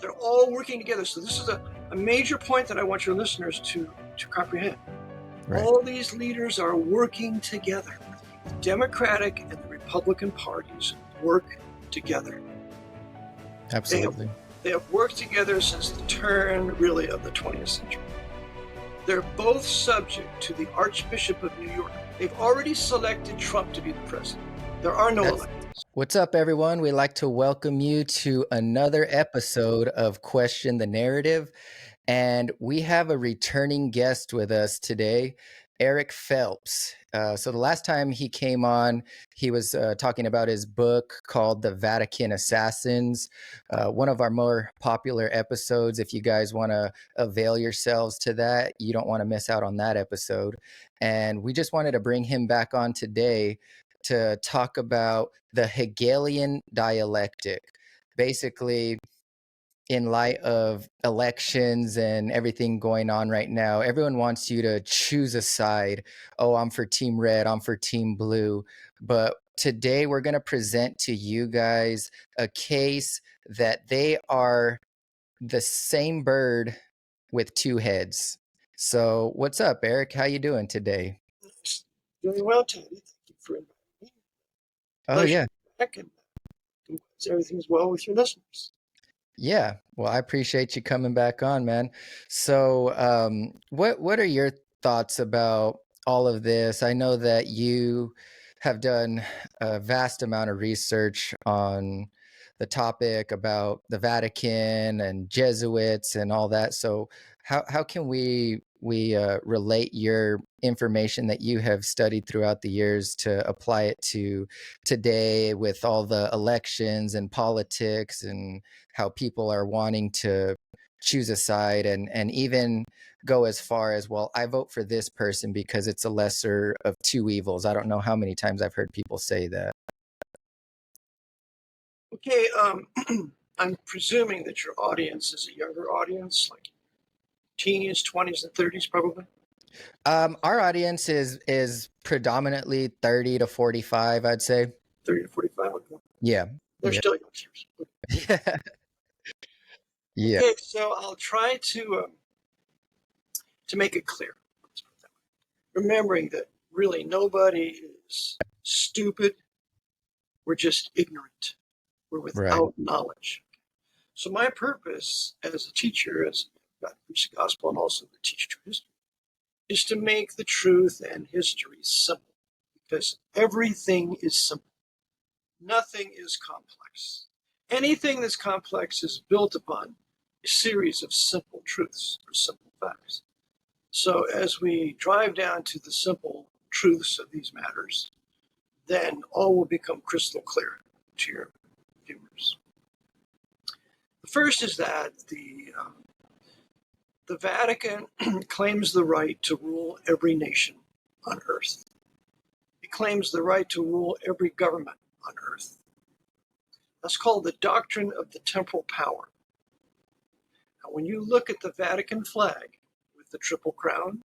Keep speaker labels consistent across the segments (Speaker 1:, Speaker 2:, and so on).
Speaker 1: They're all working together. So this is a major point that I want your listeners to comprehend.
Speaker 2: Right.
Speaker 1: All these leaders are working together. The Democratic and the Republican parties work together.
Speaker 2: Absolutely.
Speaker 1: They have worked together since the turn, really, of the 20th century. They're both subject to the Archbishop of New York. They've already selected Trump to be the president. There are no elections.
Speaker 2: What's up, everyone? We'd like to welcome you to another episode of Question the Narrative. And we have a returning guest with us today, Eric Phelps. So the last time he came on, he was talking about his book called The Vatican Assassins, one of our more popular episodes. If you guys want to avail yourselves to that, you don't want to miss out on that episode. And we just wanted to bring him back on today to talk about the Hegelian Dialectic. Basically, in light of elections and everything going on right now, everyone wants you to choose a side. Oh, I'm for Team Red, I'm for Team Blue. But today we're going to present to you guys a case that they are the same bird with two heads. So what's up, Eric? How you doing today?
Speaker 1: Doing well, Teddy. Thank you for inviting me.
Speaker 2: Oh, yeah.
Speaker 1: And everything's well with your listeners.
Speaker 2: Yeah, well, I appreciate you coming back on, man. So, what are your thoughts about all of this? I know that you have done a vast amount of research on the topic about the Vatican and Jesuits and all that. So, how can we relate your information that you have studied throughout the years to apply it to today with all the elections and politics and how people are wanting to choose a side and even go as far as, well, I vote for this person because it's a lesser of two evils. I don't know how many times I've heard people say that.
Speaker 1: Okay, I'm presuming that your audience is a younger audience, like teens, 20s, and 30s, probably.
Speaker 2: Our audience is predominantly 30 to 45, I'd say.
Speaker 1: 30 to 45. Okay.
Speaker 2: Yeah.
Speaker 1: They're still youngsters.
Speaker 2: Yeah. Yeah.
Speaker 1: Okay, so I'll try to make it clear. Remembering that really nobody is stupid. We're just ignorant. We're without knowledge. So my purpose as a teacher, as God preach the gospel and also to teach true history, is to make the truth and history simple. Because everything is simple. Nothing is complex. Anything that's complex is built upon a series of simple truths or simple facts. So as we drive down to the simple truths of these matters, then all will become crystal clear to your viewers. The first is that the Vatican claims the right to rule every nation on earth. It claims the right to rule every government on earth. That's called the doctrine of the temporal power. Now, when you look at the Vatican flag with the Triple Crown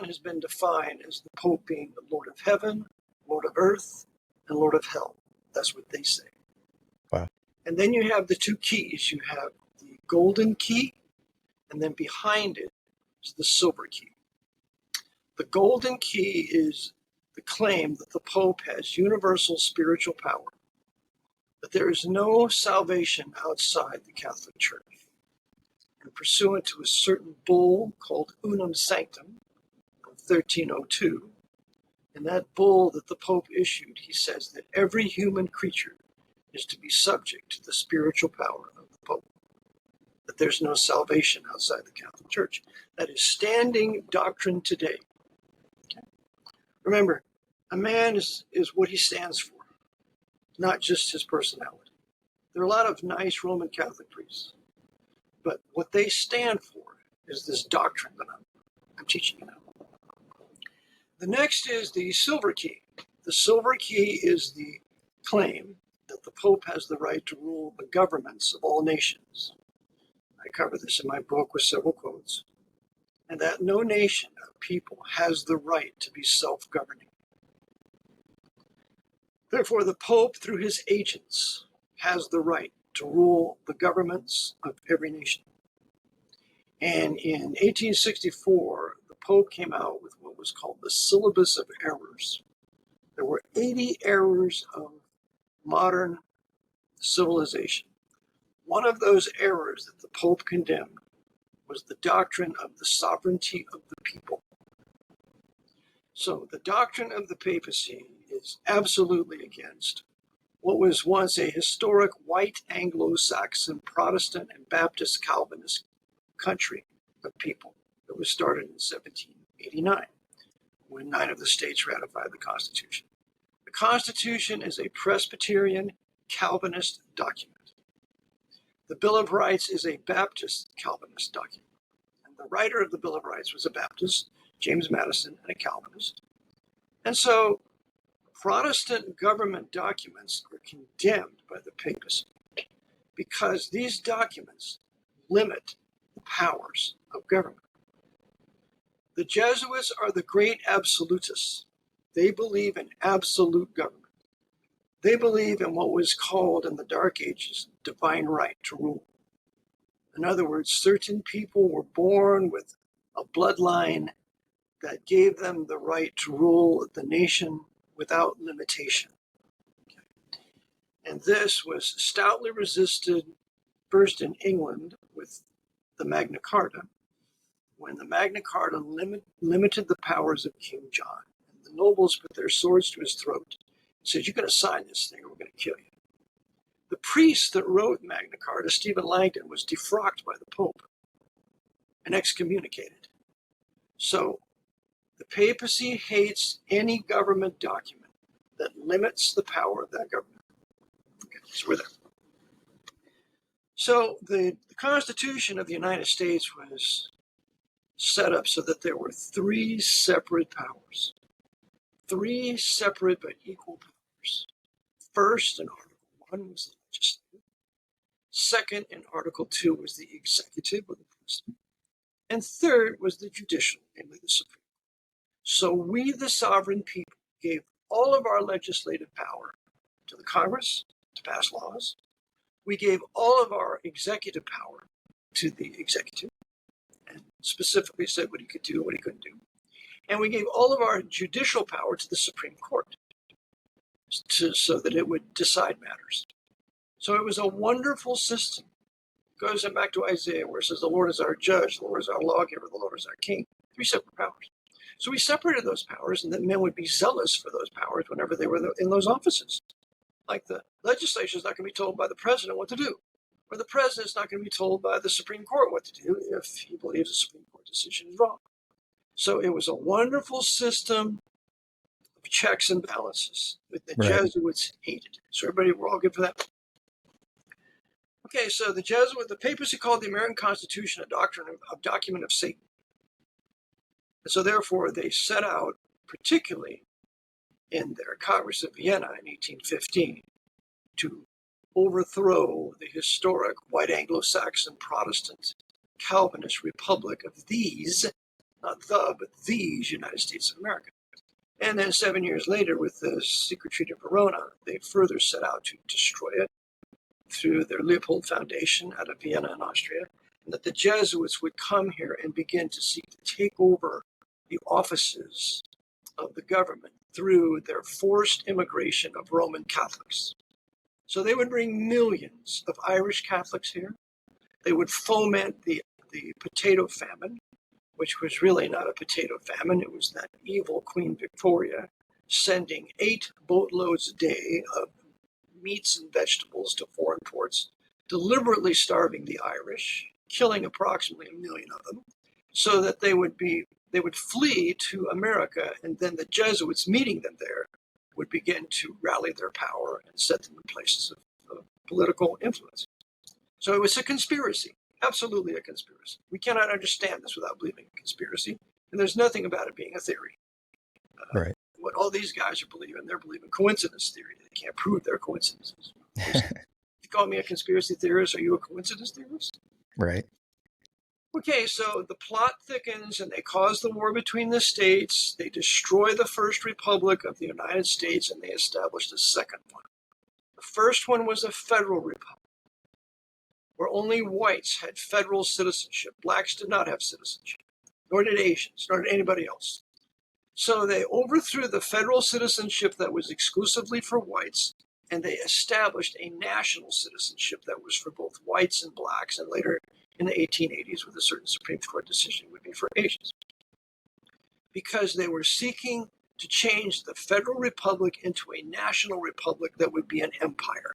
Speaker 1: has been defined as the Pope being the Lord of Heaven, Lord of Earth, and Lord of Hell. That's what they say.
Speaker 2: Wow.
Speaker 1: And then you have the two keys. You have the golden key, and then behind it is the silver key. The golden key is the claim that the Pope has universal spiritual power, that there is no salvation outside the Catholic Church. And pursuant to a certain bull called Unum Sanctum of 1302, in that bull that the Pope issued, he says that every human creature is to be subject to the spiritual power of the Pope, that there's no salvation outside the Catholic Church. That is standing doctrine today. Okay? Remember, a man is what he stands for, not just his personality. There are a lot of nice Roman Catholic priests, but what they stand for is this doctrine that I'm teaching you now. The next is the silver key. The silver key is the claim that the Pope has the right to rule the governments of all nations. I cover this in my book with several quotes. And that no nation of people has the right to be self-governing. Therefore, the Pope, through his agents, has the right to rule the governments of every nation. And in 1864, the Pope came out with what was called the Syllabus of Errors. There were 80 errors of modern civilization. One of those errors that the Pope condemned was the doctrine of the sovereignty of the people. So the doctrine of the papacy is absolutely against what was once a historic white Anglo-Saxon Protestant and Baptist Calvinist country of people that was started in 1789 when 9 of the states ratified the Constitution. The Constitution is a Presbyterian Calvinist document. The Bill of Rights is a Baptist Calvinist document. And the writer of the Bill of Rights was a Baptist, James Madison, and a Calvinist. And so Protestant government documents are condemned by the papacy because these documents limit the powers of government. The Jesuits are the great absolutists. They believe in absolute government. They believe in what was called in the Dark Ages divine right to rule. In other words, certain people were born with a bloodline that gave them the right to rule the nation without limitation. And this was stoutly resisted first in England with the Magna Carta, when the Magna Carta limited the powers of King John. And the nobles put their swords to his throat and said, "You're going to sign this thing or we're going to kill you." The priest that wrote Magna Carta, Stephen Langton, was defrocked by the Pope and excommunicated. So the papacy hates any government document that limits the power of that government. Okay, so we're there. So the Constitution of the United States was set up so that there were 3 separate powers, 3 separate but equal powers. First, in Article 1 was the legislative. Second, in Article 2 was the executive, or the president. And third was the judicial, namely the Supreme Court. So we, the sovereign people, gave all of our legislative power to the Congress to pass laws. We gave all of our executive power to the executive and specifically said what he could do, what he couldn't do. And we gave all of our judicial power to the Supreme Court so that it would decide matters. So it was a wonderful system. It goes back to Isaiah where it says, "The Lord is our judge, the Lord is our lawgiver, the Lord is our king." 3 separate powers. So we separated those powers, and then men would be zealous for those powers whenever they were in those offices. Like the legislature is not going to be told by the president what to do, or the president is not going to be told by the Supreme Court what to do if he believes the Supreme Court decision is wrong. So it was a wonderful system of checks and balances that the Jesuits hated. So everybody, we're all good for that. Okay, so the papacy called the American Constitution a document of Satan. And so therefore they set out, particularly in their Congress of Vienna in 1815, to overthrow the historic white Anglo-Saxon Protestant Calvinist republic of these, not the, but these United States of America. And then 7 years later, with the secret treaty of Verona, they further set out to destroy it through their Leopold Foundation out of Vienna in Austria, and that the Jesuits would come here and begin to seek to take over the offices of the government through their forced immigration of Roman Catholics. So they would bring millions of Irish Catholics here. They would foment the potato famine, which was really not a potato famine. It was that evil Queen Victoria sending 8 boatloads a day of meats and vegetables to foreign ports, deliberately starving the Irish, killing approximately 1 million of them, so that they would flee to America, and then the Jesuits meeting them there would begin to rally their power and set them in places of political influence. So it was a conspiracy, absolutely a conspiracy. We cannot understand this without believing in conspiracy, and there's nothing about it being a theory.
Speaker 2: Right.
Speaker 1: What all these guys are believing, they're believing coincidence theory. They can't prove their coincidences. If you call me a conspiracy theorist, are you a coincidence theorist?
Speaker 2: Right.
Speaker 1: Okay, so the plot thickens and they cause the war between the states. They destroy the first republic of the United States and they established a second one. The first one was a federal republic. where only whites had federal citizenship. Blacks did not have citizenship, nor did Asians, nor did anybody else. So they overthrew the federal citizenship that was exclusively for whites, and they established a national citizenship that was for both whites and blacks, and later in the 1880s, with a certain Supreme Court decision, would be for Asians. Because they were seeking to change the federal republic into a national republic that would be an empire.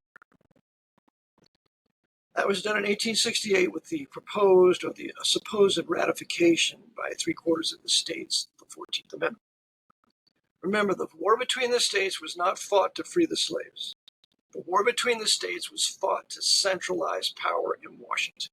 Speaker 1: That was done in 1868 with the proposed or the supposed ratification by 3/4 of the states of the 14th Amendment. Remember, the war between the states was not fought to free the slaves. The war between the states was fought to centralize power in Washington.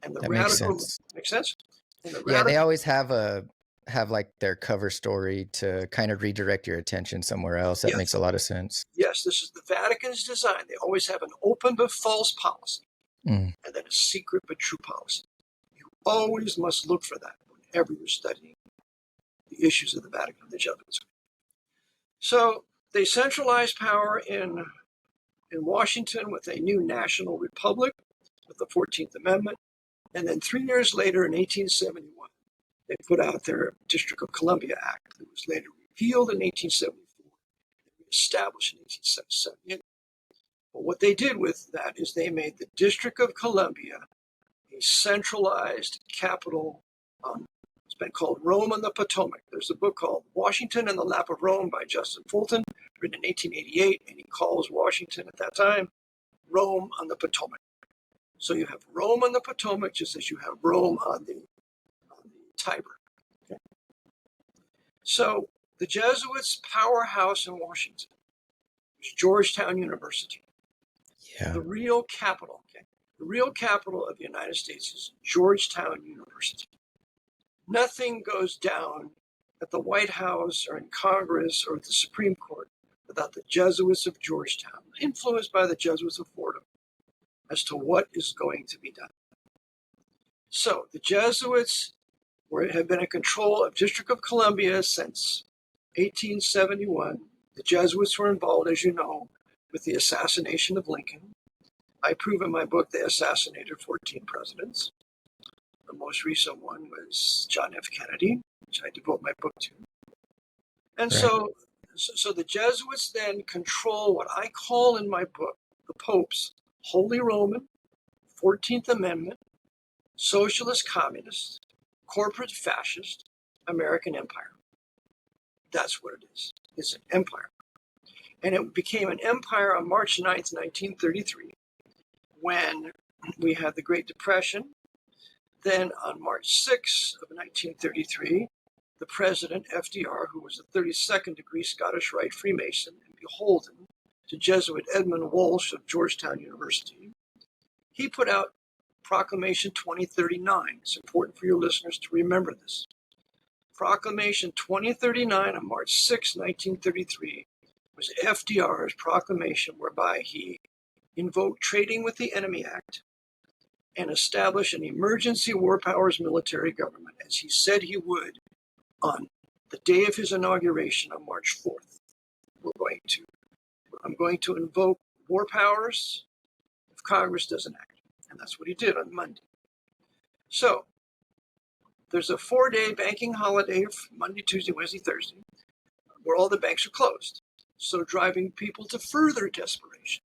Speaker 1: And the
Speaker 2: That makes
Speaker 1: radical
Speaker 2: sense.
Speaker 1: makes sense? And the
Speaker 2: Yeah, they
Speaker 1: radical
Speaker 2: always have like their cover story to kind of redirect your attention somewhere else. That makes
Speaker 1: yes,
Speaker 2: a lot of sense.
Speaker 1: yes, this is the Vatican's design. They always have an open but false policy,
Speaker 2: Mm,
Speaker 1: and then a secret but true policy. You always must look for that whenever you're studying the issues of the Vatican and the Jesuits. So they centralized power in Washington with a new national republic with the 14th Amendment. And then 3 years later, in 1871, they put out their District of Columbia Act that was later repealed in 1874 and reestablished in 1877. But what they did with that is they made the District of Columbia a centralized capital. It's been called Rome on the Potomac. There's a book called Washington and the Lap of Rome by Justin Fulton, written in 1888, and he calls Washington at that time Rome on the Potomac. So you have Rome on the Potomac, just as you have Rome on the Tiber. Okay. So the Jesuits' powerhouse in Washington was Georgetown University.
Speaker 2: yeah.
Speaker 1: The real capital, okay? The real capital of the United States is Georgetown University. Nothing goes down at the White House or in Congress or at the Supreme Court without the Jesuits of Georgetown, influenced by the Jesuits of Fordham, as to what is going to be done. So the Jesuits have been in control of District of Columbia since 1871. The Jesuits were involved, as you know, with the assassination of Lincoln. I prove in my book they assassinated 14 presidents. The most recent one was John F. Kennedy, which I devote my book to. And
Speaker 2: Right.
Speaker 1: so the Jesuits then control what I call in my book the Pope's Holy Roman, 14th Amendment, Socialist Communist, Corporate Fascist, American Empire. That's what it is. It's an empire. And it became an empire on March 9th, 1933, when we had the Great Depression. Then on March 6th of 1933, the president, FDR, who was a 32nd degree Scottish Rite Freemason and beholden to Jesuit Edmund Walsh of Georgetown University, he put out Proclamation 2039. It's important for your listeners to remember this. Proclamation 2039 on March 6, 1933, was FDR's proclamation whereby he invoked Trading with the Enemy Act and established an emergency war powers military government, as he said he would on the day of his inauguration on March 4th. I'm going to invoke war powers if Congress doesn't act. And that's what he did on Monday. So there's a 4-day banking holiday, Monday, Tuesday, Wednesday, Thursday, where all the banks are closed. So driving people to further desperation.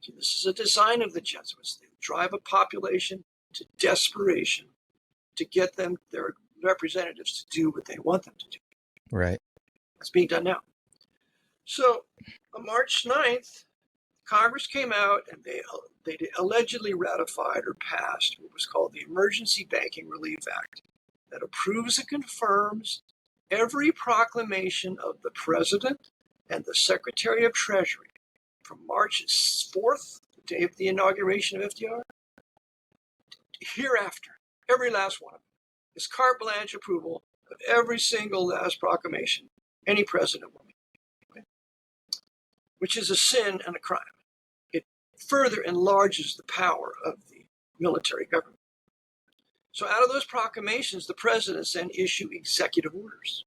Speaker 1: See, this is a design of the Jesuits. They drive a population to desperation to get them, their representatives, to do what they want them to do.
Speaker 2: Right.
Speaker 1: That's being done now. So on March 9th, Congress came out and they allegedly ratified or passed what was called the Emergency Banking Relief Act that approves and confirms every proclamation of the President and the Secretary of Treasury from March 4th, the day of the inauguration of FDR, hereafter. Every last one of them is carte blanche approval of every single last proclamation any president will make, okay? Which is a sin and a crime. It further enlarges the power of the military government. So out of those proclamations, the presidents then issue executive orders.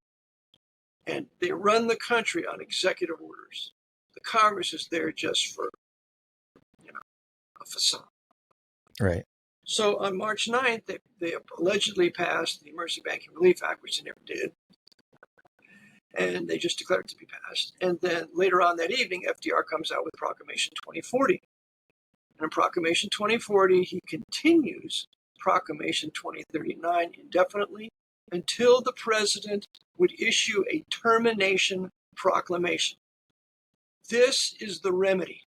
Speaker 1: And they run the country on executive orders. The Congress is there just for, a facade.
Speaker 2: Right.
Speaker 1: So on March 9th, they allegedly passed the Emergency Banking Relief Act, which they never did. And they just declared it to be passed. And then later on that evening, FDR comes out with Proclamation 2040. And in Proclamation 2040, he continues Proclamation 2039 indefinitely until the president would issue a termination proclamation. This is the remedy.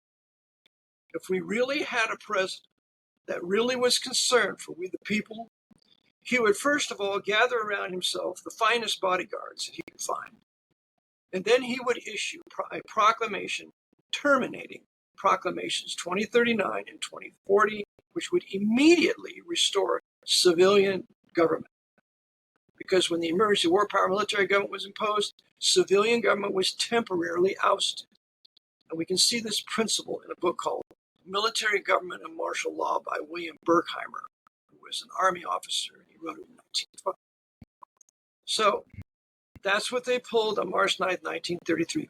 Speaker 1: If we really had a president that really was concerned for we the people, he would first of all gather around himself the finest bodyguards that he could find. And then he would issue a proclamation terminating Proclamations 2039 and 2040, which would immediately restore civilian government. Because when the emergency war power military government was imposed, civilian government was temporarily ousted. And we can see this principle in a book called Military Government and Martial Law by William Berkheimer, who was an army officer. He wrote it in 1912. So that's what they pulled on March 9th, 1933,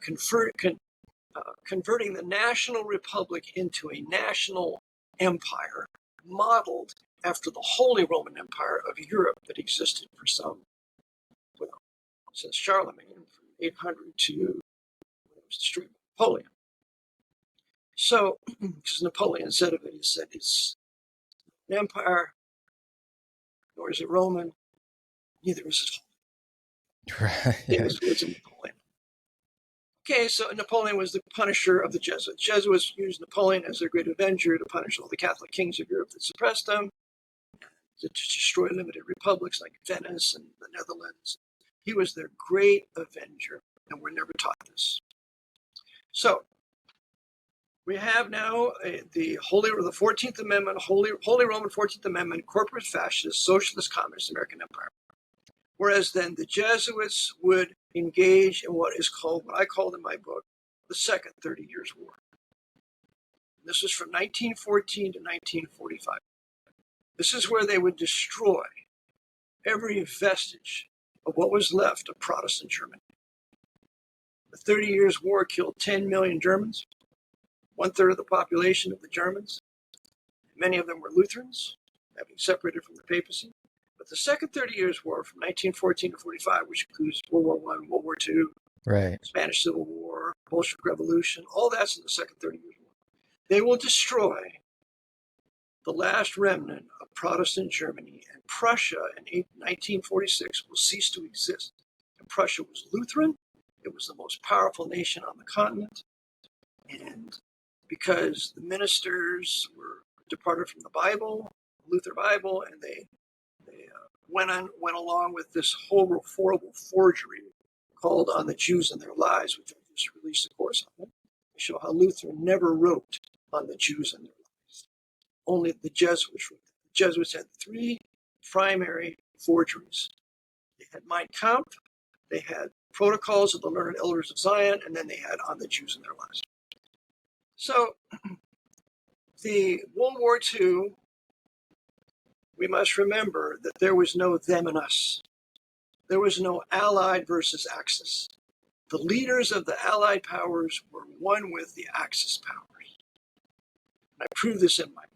Speaker 1: converting the national republic into a national empire modeled after the Holy Roman Empire of Europe that existed for since Charlemagne, from 800 to destroyed Napoleon. So, because Napoleon said of it, he said it's an empire, nor is it Roman, neither is it holy.
Speaker 2: Right.
Speaker 1: Famous words of Napoleon. Okay, so Napoleon was the punisher of the Jesuits. Jesuits used Napoleon as their great avenger to punish all the Catholic kings of Europe that suppressed them, to destroy limited republics like Venice and the Netherlands. He was their great avenger, and we're never taught this. So, we have now the 14th Amendment, Holy Roman 14th Amendment, corporate fascist, socialist, communist American empire. Whereas then the Jesuits would engage in what I called in my book, the Second 30 Years' War. And this was from 1914 to 1945. This is where they would destroy every vestige of what was left of Protestant Germany. The 30 Years' War killed 10 million Germans, 1/3 of the population of the Germans. Many of them were Lutherans, having separated from the papacy. But the Second 30 Years' War, from 1914 to 45, which includes World War I, World War II,
Speaker 2: Right.
Speaker 1: Spanish Civil War, Bolshevik Revolution, all that's in the Second 30 Years' War. They will destroy the last remnant of Protestant Germany, and Prussia in 1946 will cease to exist. And Prussia was Lutheran. It was the most powerful nation on the continent. And because the ministers were departed from the Bible, Luther Bible, and they went along with this horrible forgery called On the Jews and Their Lies, which I just released a course on. They show how Luther never wrote on the Jews and their lies. Only the Jesuits wrote. The Jesuits had 3 primary forgeries. They had Mein Kampf, they had Protocols of the Learned Elders of Zion, and then they had On the Jews and Their Lies. So, the World War II, we must remember that there was no them and us. There was no Allied versus Axis. The leaders of the Allied powers were one with the Axis powers. I prove this in my book.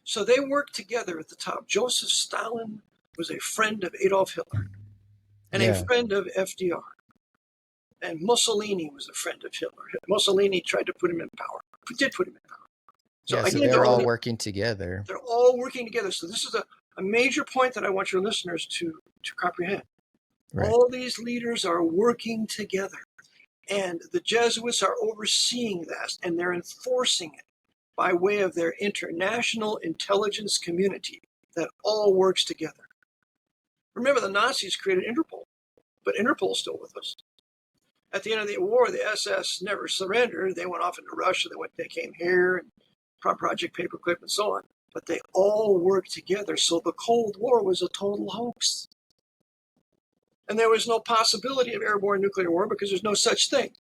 Speaker 1: So they worked together at the top. Joseph Stalin was a friend of Adolf Hitler and a friend of FDR. And Mussolini was a friend of Hitler. Mussolini tried to put him in power. He did put him in power.
Speaker 2: So they're all working together. They're
Speaker 1: all working together. So this is a major point that I want your listeners to comprehend. Right. All these leaders are working together. And the Jesuits are overseeing that, and they're enforcing it by way of their international intelligence community that all works together. Remember, the Nazis created Interpol, but Interpol's still with us. At the end of the war, the SS never surrendered. They went off into Russia. They came here, and Project Paperclip, and so on. But they all worked together. So the Cold War was a total hoax. And there was no possibility of airborne nuclear war because there's no such thing.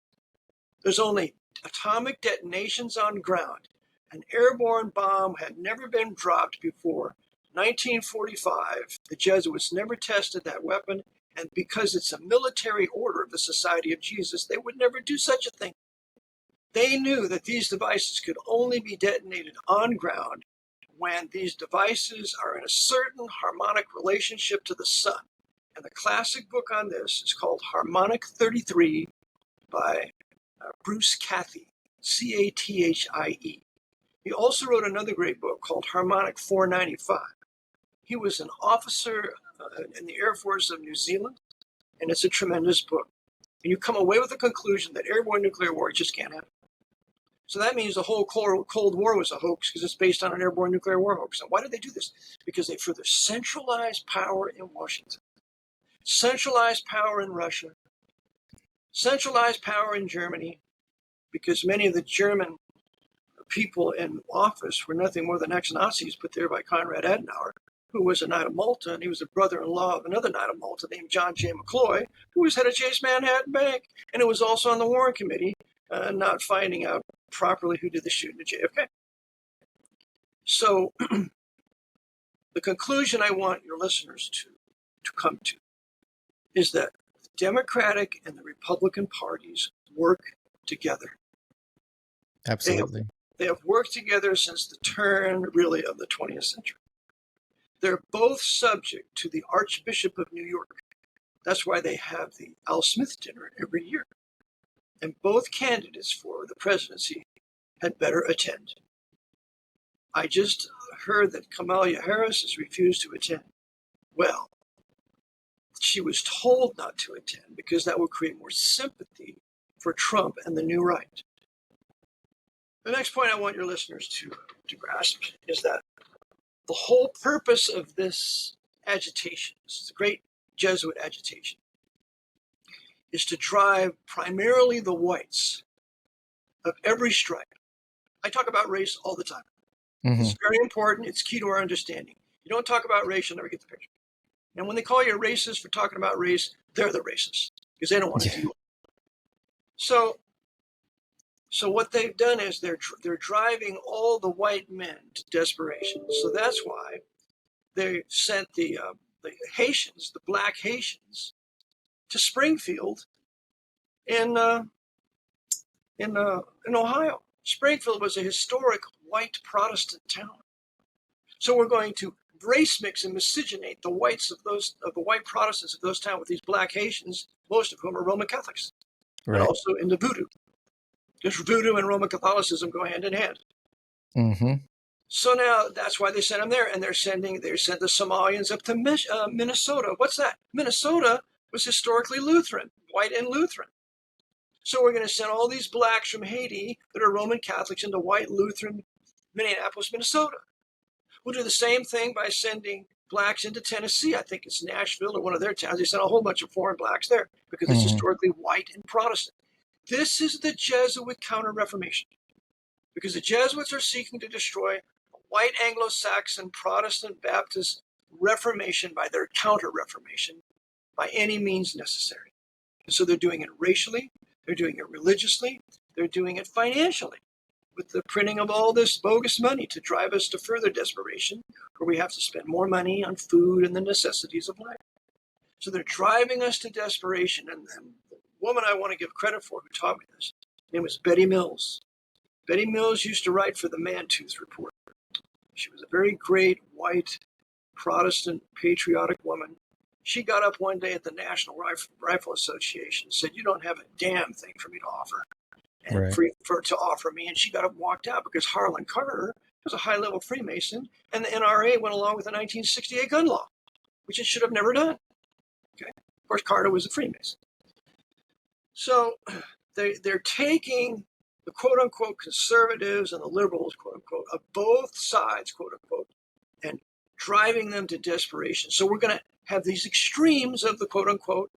Speaker 1: There's only atomic detonations on ground. An airborne bomb had never been dropped before 1945. The Jesuits never tested that weapon. And because it's a military order of the Society of Jesus, they would never do such a thing. They knew that these devices could only be detonated on ground when these devices are in a certain harmonic relationship to the sun. And the classic book on this is called Harmonic 33 by Bruce Cathie, Cathie. He also wrote another great book called Harmonic 495. He was an officer in the Air Force of New Zealand, and it's a tremendous book. And you come away with the conclusion that airborne nuclear war just can't happen. So that means the whole Cold War was a hoax because it's based on an airborne nuclear war hoax. And why did they do this? Because they further centralized power in Washington, centralized power in Russia, centralized power in Germany, because many of the German people in office were nothing more than ex-Nazis put there by Konrad Adenauer, who was a Knight of Malta, and he was the brother-in-law of another Knight of Malta named John J. McCloy, who was head of Chase Manhattan Bank, and it was also on the Warren Committee, not finding out properly who did the shooting at JFK. So the conclusion I want your listeners to come to is that the Democratic and the Republican parties work together.
Speaker 2: Absolutely.
Speaker 1: They have worked together since the turn, really, of the 20th century. They're both subject to the Archbishop of New York. That's why they have the Al Smith dinner every year. And both candidates for the presidency had better attend. I just heard that Kamala Harris has refused to attend. Well, she was told not to attend because that would create more sympathy for Trump and the new right. The next point I want your listeners to grasp is that the whole purpose of this agitation, this is a great Jesuit agitation, is to drive primarily the whites of every stripe. I talk about race all the time. Mm-hmm. It's very important. It's key to our understanding. You don't talk about race, you'll never get the picture. And when they call you a racist for talking about race, they're the racists because they don't want to deal with it. So what they've done is they're driving all the white men to desperation. So that's why they sent the Haitians, the black Haitians, to Springfield in Ohio. Springfield was a historic white Protestant town. So we're going to race mix and miscegenate the whites of the white Protestants of those towns with these black Haitians, most of whom are Roman Catholics, right. And also into voodoo. Because voodoo and Roman Catholicism go hand in hand. Mm-hmm. So now that's why they sent them there, and they sent the Somalians up to Minnesota. What's that? Minnesota was historically Lutheran, white and Lutheran. So we're going to send all these blacks from Haiti that are Roman Catholics into white Lutheran Minneapolis, Minnesota. We'll do the same thing by sending blacks into Tennessee. I think it's Nashville or one of their towns. They sent a whole bunch of foreign blacks there because it's historically white and Protestant. This is the Jesuit counter-reformation, because the Jesuits are seeking to destroy white Anglo-Saxon Protestant Baptist Reformation by their counter-reformation by any means necessary. And so they're doing it racially, they're doing it religiously, they're doing it financially with the printing of all this bogus money to drive us to further desperation, where we have to spend more money on food and the necessities of life. So they're driving us to desperation, and the woman I want to give credit for who taught me this, her name was Betty Mills. Betty Mills used to write for the Man-Tooth Report. She was a very great white Protestant patriotic woman. She got up one day at the National Rifle Association and said, "You don't have a damn thing for me to offer and to offer me." And she got up and walked out because Harlan Carter was a high-level Freemason, and the NRA went along with the 1968 gun law, which it should have never done. Okay, of course, Carter was a Freemason. So they're taking the quote-unquote conservatives and the liberals, quote-unquote, of both sides, quote-unquote, and driving them to desperation. So we're going to have these extremes of the quote-unquote,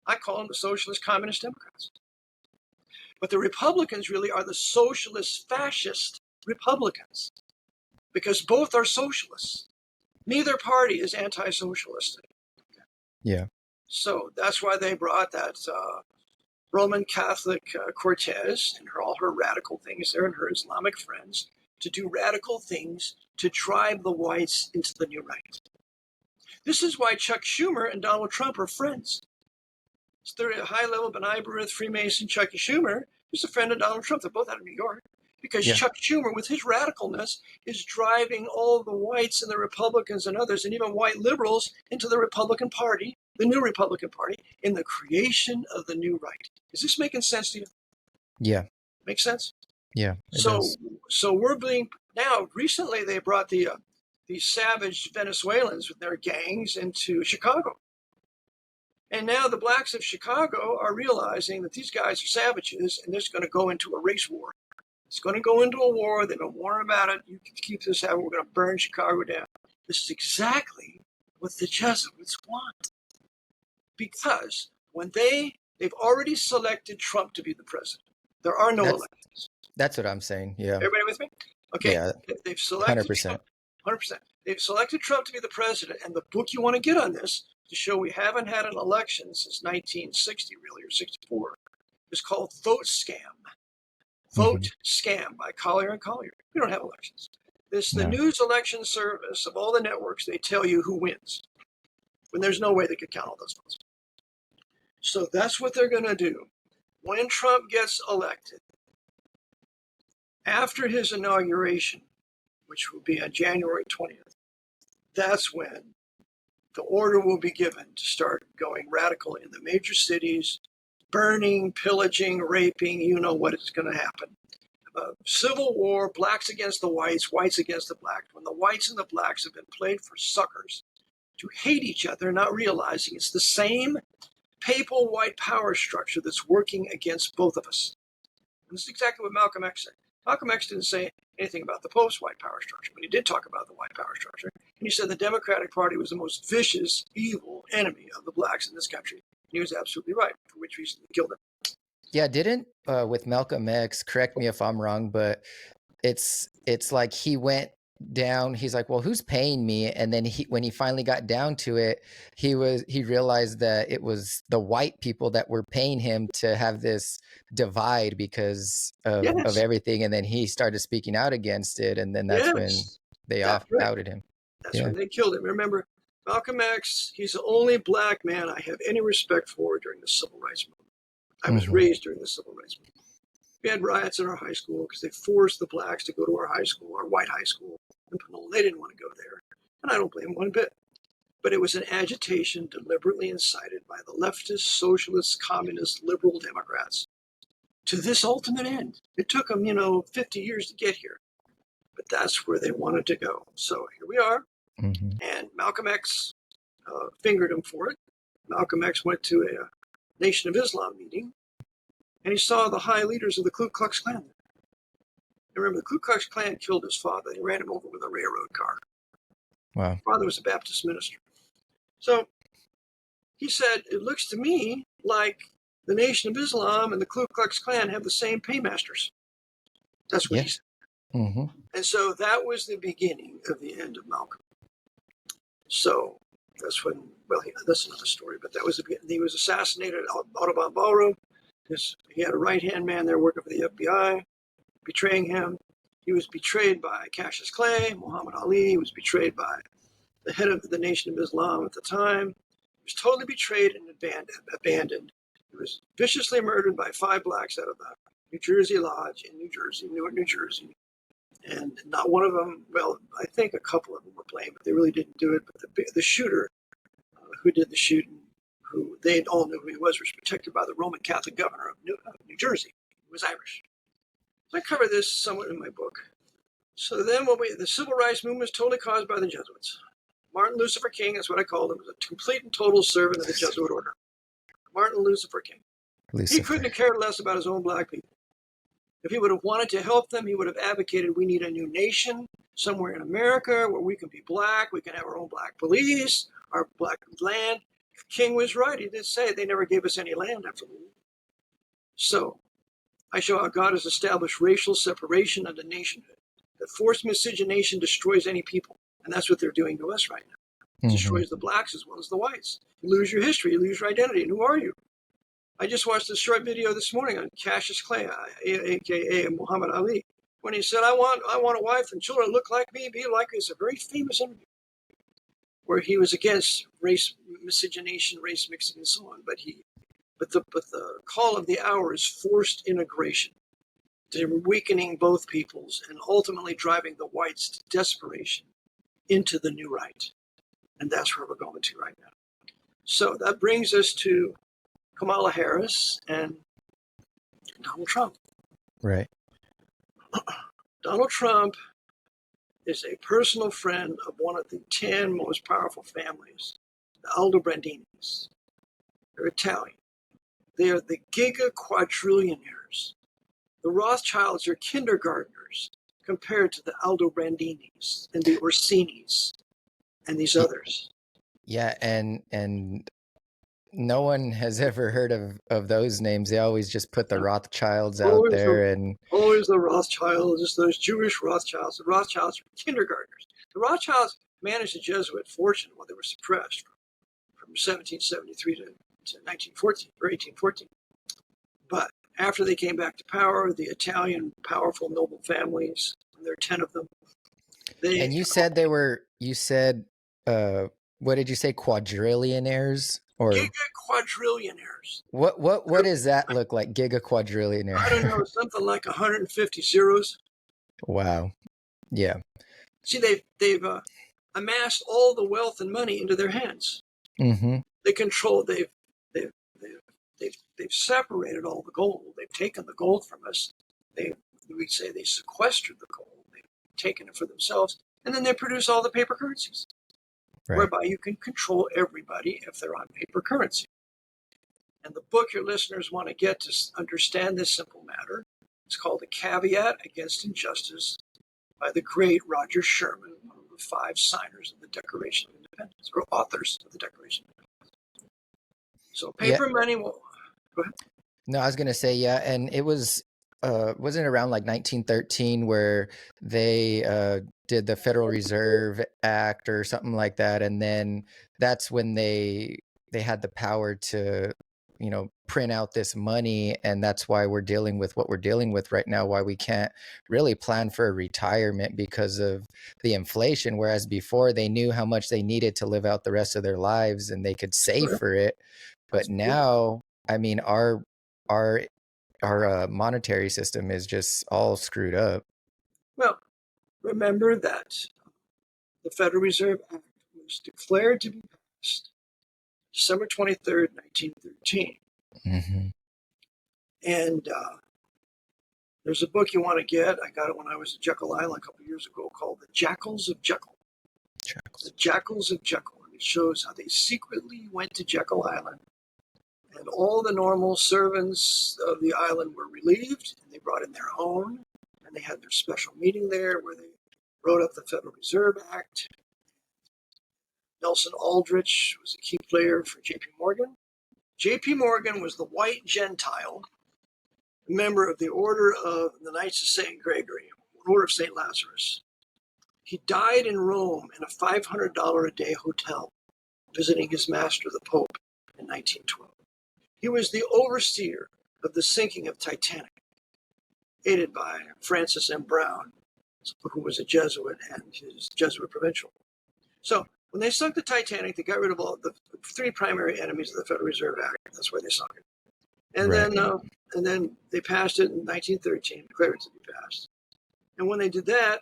Speaker 1: I call them the socialist communist Democrats. But the Republicans really are the socialist fascist Republicans, because both are socialists. Neither party is anti-socialist.
Speaker 2: Yeah.
Speaker 1: So that's why they brought that Roman Catholic Cortez and all her radical things there and her Islamic friends to do radical things to drive the whites into the new right. This is why Chuck Schumer and Donald Trump are friends. It's the high-level B'nai B'rith Freemason Chucky Schumer is a friend of Donald Trump. They're both out of New York because
Speaker 2: Yeah.
Speaker 1: Chuck Schumer, with his radicalness, is driving all the whites and the Republicans and others, and even white liberals, into the Republican Party, the new Republican Party, in the creation of the new right. Is this making sense to you?
Speaker 2: Yeah.
Speaker 1: Make sense?
Speaker 2: Yeah. It
Speaker 1: So,
Speaker 2: does.
Speaker 1: so we're being now. Recently, they brought these savage Venezuelans with their gangs into Chicago, and now the blacks of Chicago are realizing that these guys are savages, and they're going to go into a race war. It's going to go into a war. They've been warned about it. You can keep this out. We're going to burn Chicago down. This is exactly what the Jesuits want, because when they've already selected Trump to be the president. There are no
Speaker 2: That's
Speaker 1: elections.
Speaker 2: that's what I'm saying. Yeah.
Speaker 1: Everybody with me? Okay.
Speaker 2: Yeah.
Speaker 1: They've selected
Speaker 2: 100%.
Speaker 1: Trump. 100%. They've selected Trump to be the president, and the book you want to get on this to show we haven't had an election since 1960, really, or 64, is called Vote Scam. Vote Scam by Collier and Collier. We don't have elections. The
Speaker 2: No.
Speaker 1: news election service of all the networks, they tell you who wins when there's no way they could count all those votes. So that's what they're going to do. When Trump gets elected, after his inauguration, which will be on January 20th, that's when the order will be given to start going radical in the major cities, burning, pillaging, raping. You know what is going to happen. Civil war, blacks against the whites, whites against the blacks. When the whites and the blacks have been played for suckers to hate each other, not realizing it's the same papal white power structure that's working against both of us. And this is exactly what Malcolm X said. Malcolm X didn't say anything about the post-white power structure, but he did talk about the white power structure. And he said the Democratic Party was the most vicious, evil enemy of the blacks in this country. And he was absolutely right, for which reason he killed them.
Speaker 2: Yeah, didn't with Malcolm X, correct me if I'm wrong, but it's like he went down, he's like, "Well, who's paying me?" And then when he finally got down to it, he realized that it was the white people that were paying him to have this divide because of
Speaker 1: Yes,
Speaker 2: everything, and then he started speaking out against it, and then that's when
Speaker 1: yes,
Speaker 2: they
Speaker 1: that's right.
Speaker 2: outed him.
Speaker 1: That's
Speaker 2: Yeah.
Speaker 1: when they killed him. Remember, Malcolm X, he's the only black man I have any respect for during the Civil Rights Movement. I was raised during the Civil Rights Movement. We had riots in our high school because they forced the blacks to go to our high school, our white high school. And they didn't want to go there. And I don't blame them one bit. But it was an agitation deliberately incited by the leftist, socialist, communist, liberal Democrats to this ultimate end. It took them, 50 years to get here. But that's where they wanted to go. So here we are. And Malcolm X fingered him for it. Malcolm X went to a Nation of Islam meeting, and he saw the high leaders of the Ku Klux Klan. And remember, the Ku Klux Klan killed his father. They ran him over with a railroad car.
Speaker 2: Wow.
Speaker 1: His father was a Baptist minister. So he said, it looks to me like the Nation of Islam and the Ku Klux Klan have the same paymasters. That's what he said. And so that was the beginning of the end of Malcolm. So that's when, that's another story, but that was the beginning. He was assassinated at Audubon Ballroom. He had a right-hand man there working for the FBI, betraying him. He was betrayed by Cassius Clay, Muhammad Ali. He was betrayed by the head of the Nation of Islam at the time. He was totally betrayed and abandoned. He was viciously murdered by 5 blacks out of the New Jersey Lodge in Newark, New Jersey. And not one of them, well, I think a couple of them were blamed, but they really didn't do it. But the shooter who did the shooting, who they all knew who he was protected by the Roman Catholic governor of New Jersey. He was Irish. So I cover this somewhat in my book. So then the civil rights movement was totally caused by the Jesuits. Martin Lucifer King, that's what I called him, was a complete and total servant of the Jesuit order. Martin Lucifer King. He couldn't have cared less about his own black people. If he would have wanted to help them, he would have advocated we need a new nation somewhere in America where we can be black, we can have our own black police, our black land. King was right. He did say they never gave us any land after the war. So I show how God has established racial separation under nationhood. That forced miscegenation destroys any people. And that's what they're doing to us right now. It destroys the blacks as well as the whites. You lose your history, you lose your identity. And who are you? I just watched a short video this morning on Cassius Clay, a.k.a. Muhammad Ali, when he said, I want a wife and children look like me, be like me. It's a very famous interview where he was against race miscegenation, race mixing, and so on. But the call of the hour is forced integration. They're weakening both peoples and ultimately driving the whites to desperation into the new right. And that's where we're going to right now. So that brings us to Kamala Harris and Donald Trump.
Speaker 2: Right.
Speaker 1: Donald Trump is a personal friend of one of the 10 most powerful families, the Aldobrandinis. They're Italian. They are the giga quadrillionaires. The Rothschilds are kindergartners compared to the Aldobrandinis and the Orsinis and these others.
Speaker 2: Yeah, and no one has ever heard of those names. They always just put the Rothschilds out there, and
Speaker 1: Always the Rothschilds, just those Jewish Rothschilds. The Rothschilds are kindergartners. The Rothschilds managed a Jesuit fortune while they were suppressed from 1773 to 1914 or 1814. But after they came back to power, the Italian powerful noble families, and there are 10 of them.
Speaker 2: and you said they were. You said, what did you say? Quadrillionaires or
Speaker 1: giga quadrillionaires.
Speaker 2: what does that look like? Giga quadrillionaire.
Speaker 1: I don't know, something like 150 zeros.
Speaker 2: Wow. Yeah.
Speaker 1: See, they've amassed all the wealth and money into their hands.
Speaker 2: Mm-hmm.
Speaker 1: They control. They've separated all the gold. They've taken the gold from us. We say they sequestered the gold. They've taken it for themselves, and then they produce all the paper currencies,
Speaker 2: Right.
Speaker 1: whereby you can control everybody if they're on paper currency. And the book your listeners want to get to understand this simple matter is called A Caveat Against Injustice by the great Roger Sherman, one of the 5 signers of the Declaration of Independence, or authors of the Declaration of Independence. So paper money will... Go ahead.
Speaker 2: No, I was going to say, yeah. And it wasn't around like 1913 where they did the Federal Reserve Act or something like that. And then that's when they had the power to, print out this money. And that's why we're dealing with what we're dealing with right now, why we can't really plan for a retirement because of the inflation. Whereas before they knew how much they needed to live out the rest of their lives and they could save for it. But now, I mean, our monetary system is just all screwed up.
Speaker 1: Well, remember that the Federal Reserve Act was declared to be passed December 23rd, 1913.
Speaker 2: Mm-hmm.
Speaker 1: And there's a book you want to get. I got it when I was at Jekyll Island a couple of years ago called The Jackals of Jekyll. The Jackals of Jekyll. And it shows how they secretly went to Jekyll Island. And all the normal servants of the island were relieved, and they brought in their own, and they had their special meeting there where they wrote up the Federal Reserve Act. Nelson Aldrich was a key player for J.P. Morgan. J.P. Morgan was the white Gentile, a member of the Order of the Knights of St. Gregory, Order of St. Lazarus. He died in Rome in a $500 a day hotel, visiting his master, the Pope, in 1912. He was the overseer of the sinking of Titanic, aided by Francis M. Brown, who was a Jesuit and his Jesuit provincial. So when they sunk the Titanic, they got rid of all the 3 primary enemies of the Federal Reserve Act. That's why they sunk it. And then they passed it in 1913, declared it to be passed. And when they did that,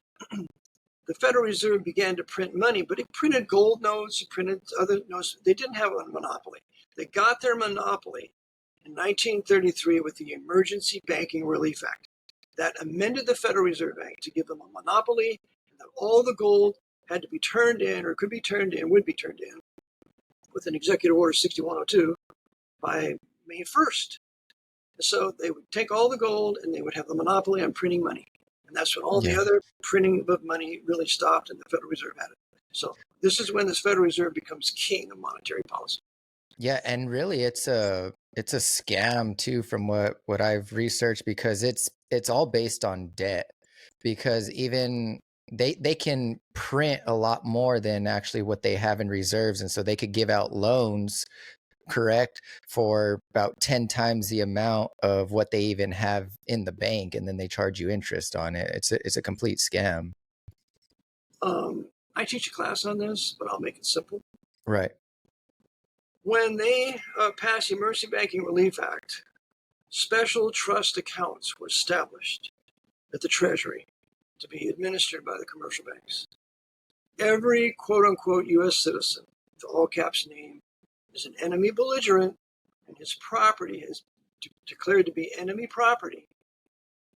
Speaker 1: the Federal Reserve began to print money, but it printed gold notes, it printed other notes. They didn't have a monopoly. They got their monopoly in 1933 with the Emergency Banking Relief Act. That amended the Federal Reserve Act to give them a monopoly, and that all the gold had to be turned in, or could be turned in, would be turned in, with an Executive Order 6102 by May 1st. And so they would take all the gold and they would have the monopoly on printing money. And that's when all the other printing of money really stopped and the Federal Reserve had it. So this is when this Federal Reserve becomes king of monetary policy.
Speaker 2: Yeah, and really it's a scam too from what I've researched because it's all based on debt. Because even they can print a lot more than actually what they have in reserves, and so they could give out loans, correct, for about 10 times the amount of what they even have in the bank, and then they charge you interest on it. It's a complete scam.
Speaker 1: I teach a class on this, but I'll make it simple.
Speaker 2: Right.
Speaker 1: When they passed the Emergency Banking Relief Act, special trust accounts were established at the Treasury to be administered by the commercial banks. Every quote-unquote U.S. citizen, with all caps name, is an enemy belligerent, and his property is declared to be enemy property,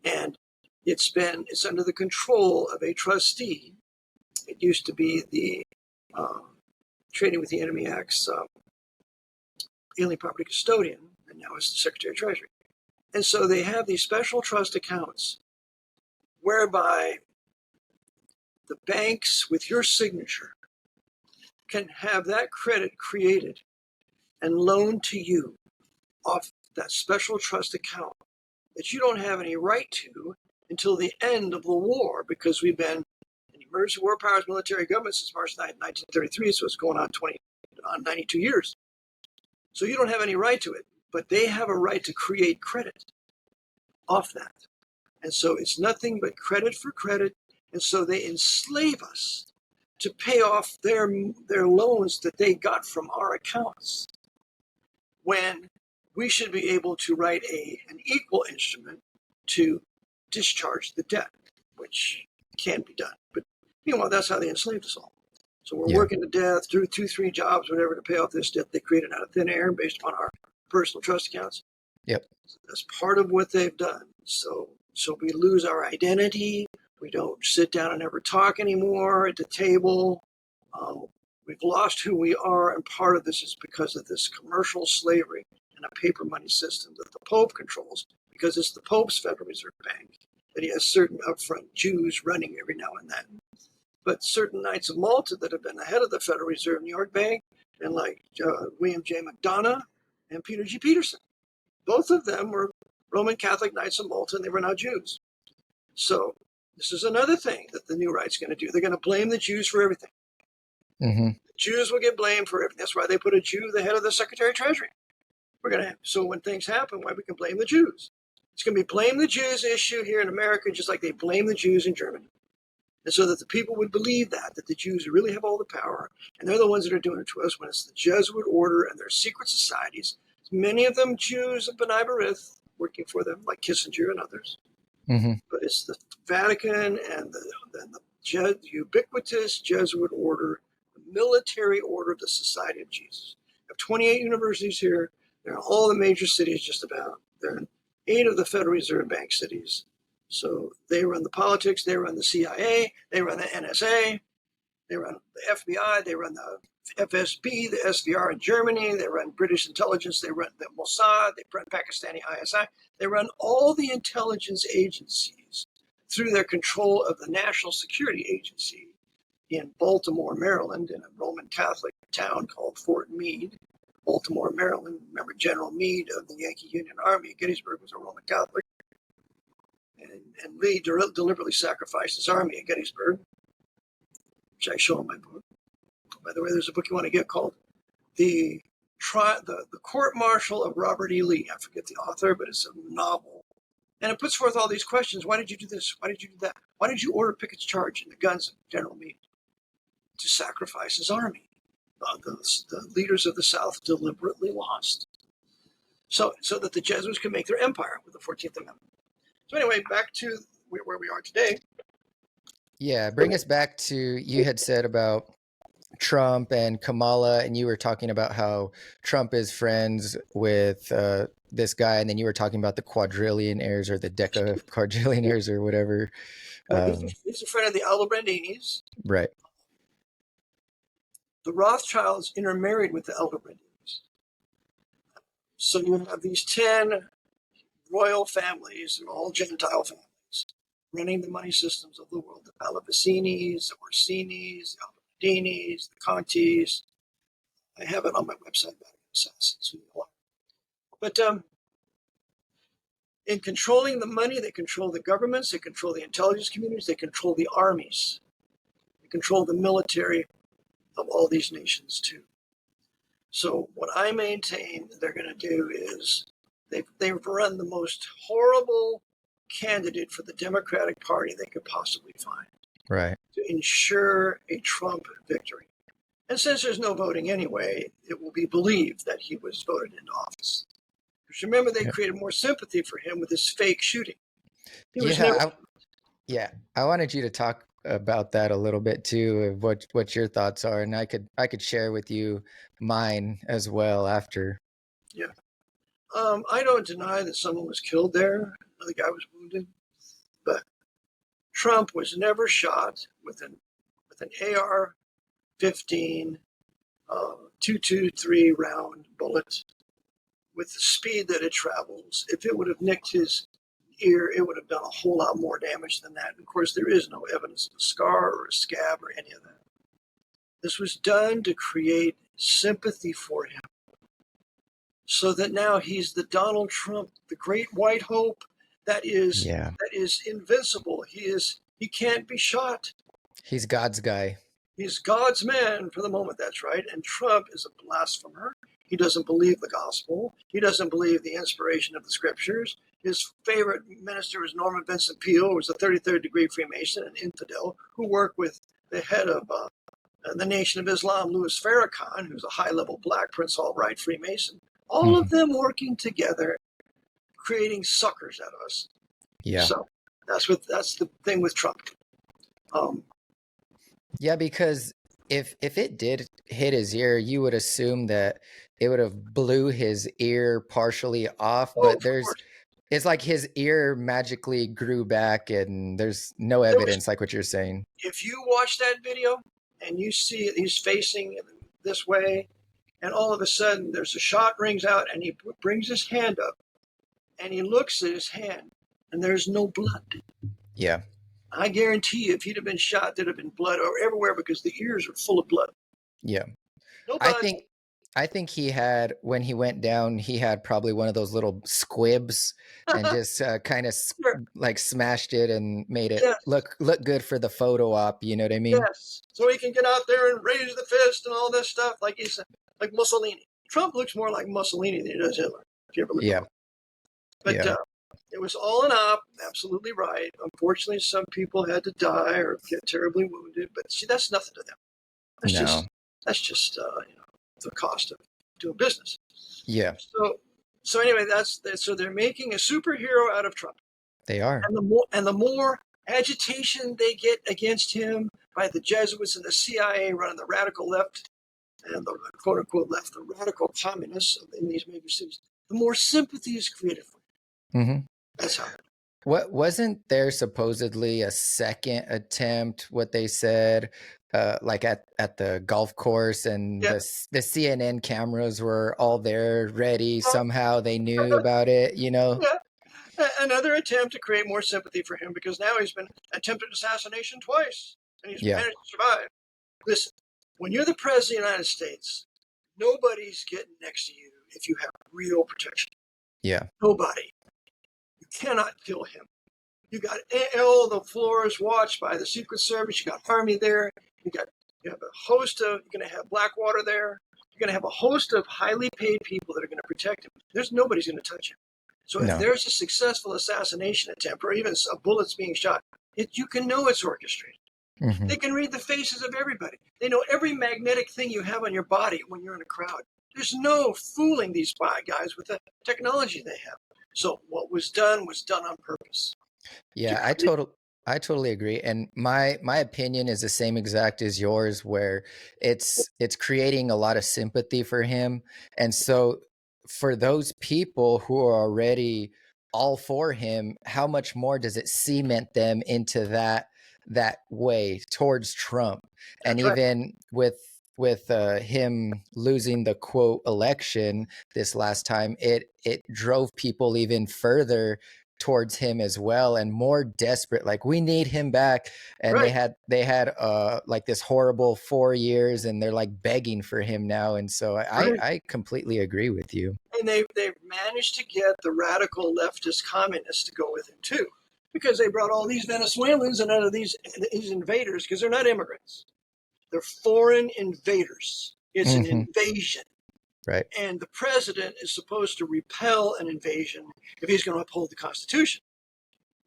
Speaker 1: and it's under the control of a trustee. It used to be the Trading with the Enemy Act's alien property custodian, and now it's the Secretary of Treasury. And so they have these special trust accounts whereby the banks, with your signature, can have that credit created and loaned to you off that special trust account that you don't have any right to until the end of the war, because we've been an emergency war powers military government since March 9, 1933, so it's going on 92 years. So you don't have any right to it, but they have a right to create credit off that. And so it's nothing but credit for credit, and so they enslave us to pay off their loans that they got from our accounts, when we should be able to write an equal instrument to discharge the debt, which can be done. But meanwhile, that's how they enslaved us all. So we're working to death, through 2-3 jobs, whatever, to pay off this debt they created out of thin air based upon our personal trust accounts.
Speaker 2: Yep.
Speaker 1: So that's part of what they've done. So we lose our identity. We don't sit down and ever talk anymore at the table. We've lost who we are, and part of this is because of this commercial slavery and a paper money system that the Pope controls, because it's the Pope's Federal Reserve Bank that he has certain upfront Jews running every now and then. But certain Knights of Malta that have been the head of the Federal Reserve New York Bank, and like William J. McDonough and Peter G. Peterson, both of them were Roman Catholic Knights of Malta, and they were not Jews. So this is another thing that the new right's going to do. They're going to blame the Jews for everything.
Speaker 2: Mm-hmm.
Speaker 1: The Jews will get blamed for everything. That's why they put a Jew the head of the Secretary of Treasury. So when things happen, why we can blame the Jews. It's going to be blame the Jews issue here in America, just like they blame the Jews in Germany. And so that the people would believe that the Jews really have all the power, and they're the ones that are doing it to us, when it's the Jesuit order and their secret societies. Many of them Jews of B'nai B'rith working for them, like Kissinger and others.
Speaker 2: Mm-hmm.
Speaker 1: But it's the Vatican and the ubiquitous Jesuit order, the military order of the Society of Jesus. We have 28 universities here. They're in all the major cities, just about. They're in 8 of the Federal Reserve Bank cities. So they run the politics, they run the CIA, they run the NSA, they run the FBI, they run the FSB, the SVR in Germany, they run British intelligence, they run the Mossad, they run Pakistani ISI, they run all the intelligence agencies through their control of the National Security Agency in Baltimore, Maryland, in a Roman Catholic town called Fort Meade, Baltimore, Maryland. Remember, General Meade of the Yankee Union Army at Gettysburg was a Roman Catholic. And Lee deliberately sacrificed his army at Gettysburg, which I show in my book. By the way, there's a book you want to get called The Court Martial of Robert E. Lee. I forget the author, but it's a novel. And it puts forth all these questions. Why did you do this? Why did you do that? Why did you order Pickett's charge and the guns of General Meade? To sacrifice his army. The leaders of the South deliberately lost, so that the Jesuits could make their empire with the 14th Amendment. So anyway, back to where we are today.
Speaker 2: Yeah, bring us back to, you had said about Trump and Kamala, and you were talking about how Trump is friends with this guy, and then you were talking about the quadrillionaires or the deca-quadrillionaires or whatever.
Speaker 1: He's a friend of the Aldebrandinis.
Speaker 2: Right.
Speaker 1: The Rothschilds intermarried with the Aldebrandinis. So you have these 10 royal families, they're all Gentile families, running the money systems of the world. The Pallavicinis, the Orsinis, the Albertinis, the Contis. I have it on my website, Assassins. But in controlling the money, they control the governments, they control the intelligence communities, they control the armies, they control the military of all these nations too. So what I maintain they're going to do is they've run the most horrible candidate for the Democratic Party they could possibly find,
Speaker 2: right,
Speaker 1: to ensure a Trump victory. And since there's no voting anyway, it will be believed that he was voted into office. Because remember, they created more sympathy for him with this fake shooting. He was never
Speaker 2: Yeah, I wanted you to talk about that a little bit too, of what your thoughts are, and I could share with you mine as well after.
Speaker 1: Yeah. I don't deny that someone was killed there. The guy was wounded, but Trump was never shot with an AR-15 .223 round bullet with the speed that it travels. If it would have nicked his ear, it would have done a whole lot more damage than that. And of course, there is no evidence of a scar or a scab or any of that. This was done to create sympathy for him so that now he's the Donald Trump, the great white hope
Speaker 2: Yeah,
Speaker 1: that is invincible. He can't be shot.
Speaker 2: he's God's guy.
Speaker 1: He's God's man for the moment, that's right. And Trump is a blasphemer. He doesn't believe the gospel. He doesn't believe the inspiration of the scriptures. His favorite minister was Norman Vincent Peale, who was a 33rd degree Freemason, an infidel, who worked with the head of the Nation of Islam, Louis Farrakhan, who's a high-level black Prince Albright Freemason. All of
Speaker 2: Mhm.
Speaker 1: them working together, creating suckers out of us.
Speaker 2: Yeah.
Speaker 1: So that's the thing with Trump. Um,
Speaker 2: Yeah, because if it did hit his ear, you would assume that it would have blew his ear partially off,
Speaker 1: oh,
Speaker 2: but
Speaker 1: of
Speaker 2: there's
Speaker 1: course,
Speaker 2: it's like his ear magically grew back and there's no
Speaker 1: there was.
Speaker 2: evidence like what you're saying.
Speaker 1: If you watch that video and you see he's facing this way, and all of a sudden there's a shot rings out, and he brings his hand up, and he looks at his hand, and there's no blood.
Speaker 2: Yeah.
Speaker 1: I guarantee you, if he'd have been shot, there'd have been blood everywhere because the ears are full of blood.
Speaker 2: Yeah.
Speaker 1: No
Speaker 2: I
Speaker 1: blood.
Speaker 2: think I think he had when he went down, he had probably one of those little squibs and just kind of like smashed it and made it
Speaker 1: Yes,
Speaker 2: look good for the photo op, you know what I mean?
Speaker 1: yes. So he can get out there and raise the fist and all this stuff like he's like Mussolini. Trump looks more like Mussolini than he does Hitler. If you ever look at
Speaker 2: Yeah.
Speaker 1: him, but
Speaker 2: Yeah.
Speaker 1: it was all an op. Absolutely right. Unfortunately, some people had to die or get terribly wounded. But see, that's nothing to them. That's
Speaker 2: No.
Speaker 1: just the cost of doing business.
Speaker 2: Yeah,
Speaker 1: So anyway, so they're making a superhero out of Trump,
Speaker 2: they are.
Speaker 1: and the more agitation they get against him by the Jesuits and the CIA running the radical left and the quote unquote left, the radical communists in these major cities, the more sympathy is created for him.
Speaker 2: Mhm.
Speaker 1: That's how.
Speaker 2: What wasn't there supposedly a second attempt, what they said, like at the golf course and
Speaker 1: Yeah.
Speaker 2: the CNN cameras were all there ready, somehow they knew about it, you know?
Speaker 1: Yeah. Another attempt to create more sympathy for him because now he's been attempted assassination twice and he's
Speaker 2: Yeah,
Speaker 1: managed to survive. Listen, when you're the president of the United States, nobody's getting next to you if you have real protection.
Speaker 2: yeah,
Speaker 1: Nobody. You cannot kill him. You got all the floors watched by the Secret Service. You got Army there. You have a host of. You're going to have Blackwater there. You're going to have a host of highly paid people that are going to protect him. Nobody's going to touch him. So if
Speaker 2: no,
Speaker 1: there's a successful assassination attempt or even a bullets being shot, you can know it's orchestrated.
Speaker 2: mhm.
Speaker 1: They can read the faces of everybody. They know every magnetic thing you have on your body when you're in a crowd. There's no fooling these spy guys with the technology they have. So what was done on purpose. To
Speaker 2: Yeah,
Speaker 1: create,
Speaker 2: I totally agree, and my opinion is the same exact as yours, where it's creating a lot of sympathy for him, and so for those people who are already all for him, how much more does it cement them into that way towards Trump? And
Speaker 1: that's right.
Speaker 2: even with him losing the quote election this last time, it drove people even further towards him as well and more desperate, like we need him back, and
Speaker 1: Right.
Speaker 2: they had like this horrible 4 years and they're like begging for him now, and so
Speaker 1: Right.
Speaker 2: I completely agree with you.
Speaker 1: And they've managed to get the radical leftist communists to go with him too. Because they brought all these Venezuelans and out of these invaders, because they're not immigrants. They're foreign invaders. It's an
Speaker 2: Hmm.
Speaker 1: invasion.
Speaker 2: Right.
Speaker 1: And the president is supposed to repel an invasion if he's going to uphold the Constitution.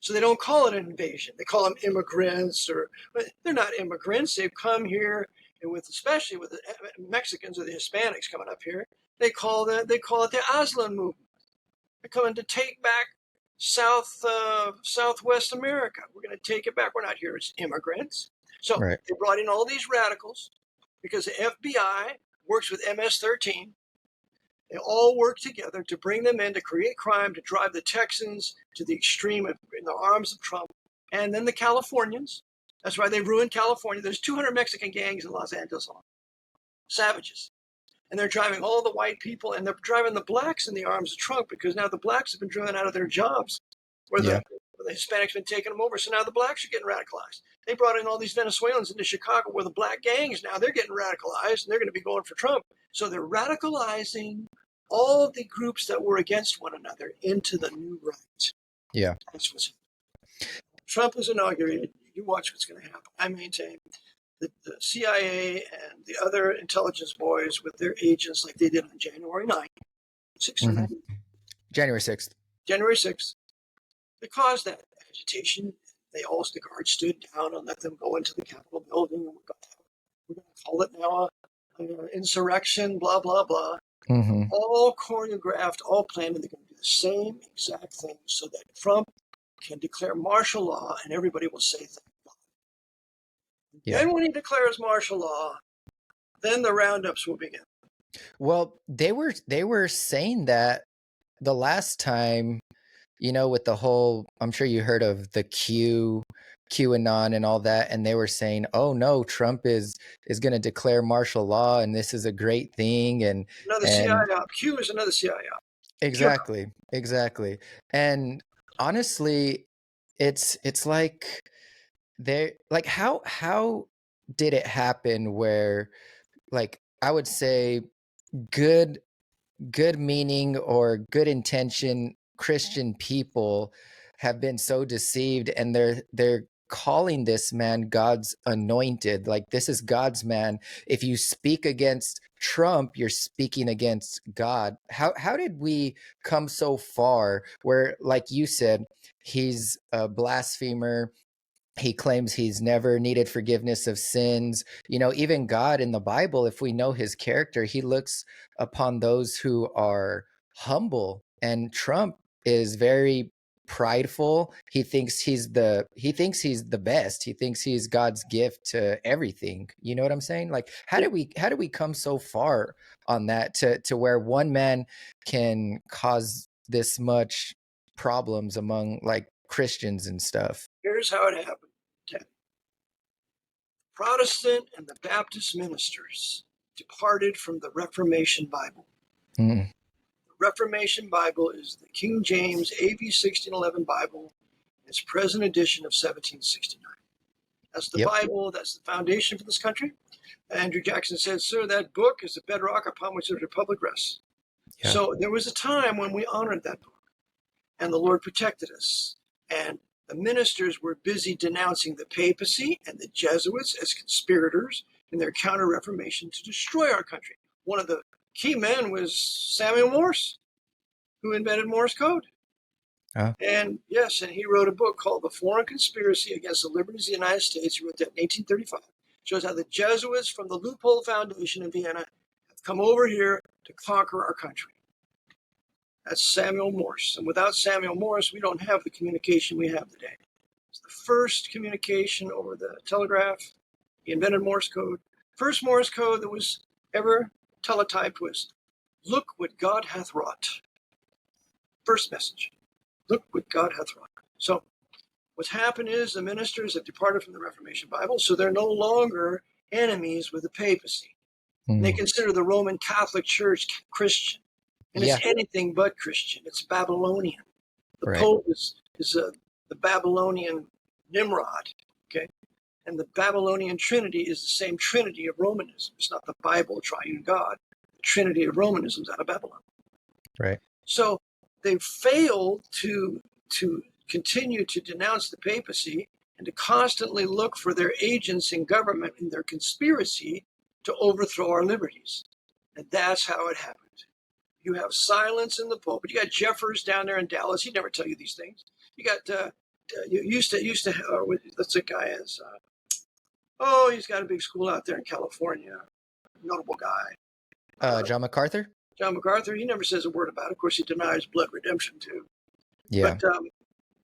Speaker 1: So they don't call it an invasion. They call them immigrants, but they're not immigrants. They've come here, and especially with the Mexicans or the Hispanics coming up here, they call it the Aslan movement. They're coming to take back Southwest America. We're going to take it back. We're not here as immigrants. So
Speaker 2: Right.
Speaker 1: they brought in all these radicals because the FBI works with MS-13. They all work together to bring them in to create crime, to drive the Texans to the extreme in the arms of Trump. And then the Californians. That's why they ruined California. There's 200 Mexican gangs in Los Angeles. Savages. And they're driving all the white people, and they're driving the blacks in the arms of Trump because now the blacks have been driven out of their jobs where
Speaker 2: Yeah.
Speaker 1: the Hispanics have been taking them over. So now the blacks are getting radicalized. They brought in all these Venezuelans into Chicago where the black gangs, now they're getting radicalized and they're going to be going for Trump. So they're radicalizing all of the groups that were against one another into the new right.
Speaker 2: Yeah.
Speaker 1: That's what's happening. Trump is inaugurated. You watch what's going to happen. I maintain that the CIA and the other intelligence boys with their agents, like they did on January 9th, 6th or 9th,
Speaker 2: January 6th.
Speaker 1: January 6th, they caused that agitation. The guards stood down and let them go into the Capitol building. And we're going to call it now an insurrection, blah, blah, blah. All choreographed, all planned, and they're going to do the same exact thing so that Trump can declare martial law and everybody will say thank God.
Speaker 2: Yeah.
Speaker 1: Then when he declares martial law, then the roundups will begin.
Speaker 2: Well, they were saying that the last time, with the whole, I'm sure you heard of the QAnon and all that, and they were saying, "Oh no, Trump is going to declare martial law, and this is a great thing." And
Speaker 1: Another CIA op. Q is another CIA op.
Speaker 2: Exactly. And honestly, it's like how did it happen where, like, I would say good meaning or good intention Christian people have been so deceived, and they're calling this man God's anointed, like this is God's man. If you speak against Trump, you're speaking against God. How did we come so far where, like you said, he's a blasphemer? He claims he's never needed forgiveness of sins. Even God in the Bible, if we know his character, he looks upon those who are humble. And Trump is very prideful. He thinks he's the best. He thinks he's God's gift to everything. You know what I'm saying? Like, how did we come so far on that to where one man can cause this much problems among, like, Christians and stuff?
Speaker 1: Here's how it happened. Protestant and the Baptist ministers departed from the Reformation Bible. The Reformation Bible is the King James AV 1611 Bible, its present edition of 1769. That's the Bible. That's the foundation for this country. Andrew Jackson said, "Sir, that book is the bedrock upon which the republic rests." Yeah. So there was a time when we honored that book, and the Lord protected us. And the ministers were busy denouncing the papacy and the Jesuits as conspirators in their counter-reformation to destroy our country. One of the key men was Samuel Morse, who invented Morse code. And yes, and he wrote a book called The Foreign Conspiracy Against the Liberties of the United States. He wrote that in 1835. Shows how the Jesuits from the Loophole Foundation in Vienna have come over here to conquer our country. That's Samuel Morse. And without Samuel Morse, we don't have the communication we have today. It's the first communication over the telegraph. He invented Morse code. First Morse code that was ever teletyped was, "Look what God hath wrought." First message. Look what God hath wrought. So what's happened is the ministers have departed from the Reformation Bible, so they're no longer enemies with the papacy. They consider the Roman Catholic Church Christian. And it's anything but Christian. It's Babylonian. The Pope is the Babylonian Nimrod, okay? And the Babylonian Trinity is the same Trinity of Romanism. It's not the Bible, triune God. The Trinity of Romanism is out of Babylon.
Speaker 2: Right.
Speaker 1: So they failed to continue to denounce the papacy and to constantly look for their agents in government in their conspiracy to overthrow our liberties. And that's how it happened. You have silence in the pulpit. You got Jeffers down there in Dallas. He'd never tell you these things. You got you used to what's the guy is? He's got a big school out there in California. Notable guy.
Speaker 2: John MacArthur.
Speaker 1: John MacArthur. He never says a word about it. Of course, he denies blood redemption too.
Speaker 2: Yeah.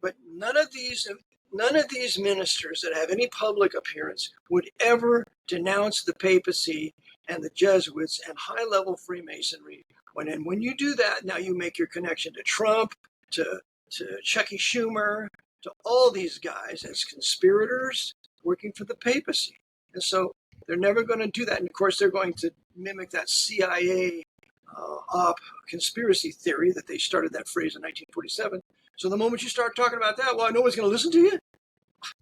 Speaker 1: But none of these ministers that have any public appearance would ever denounce the papacy and the Jesuits and high-level Freemasonry. When you do that, now you make your connection to Trump, to Chucky Schumer, to all these guys as conspirators working for the papacy. And so they're never going to do that. And of course, they're going to mimic that CIA op conspiracy theory that they started that phrase in 1947. So the moment you start talking about that, well, nobody's going to listen to you.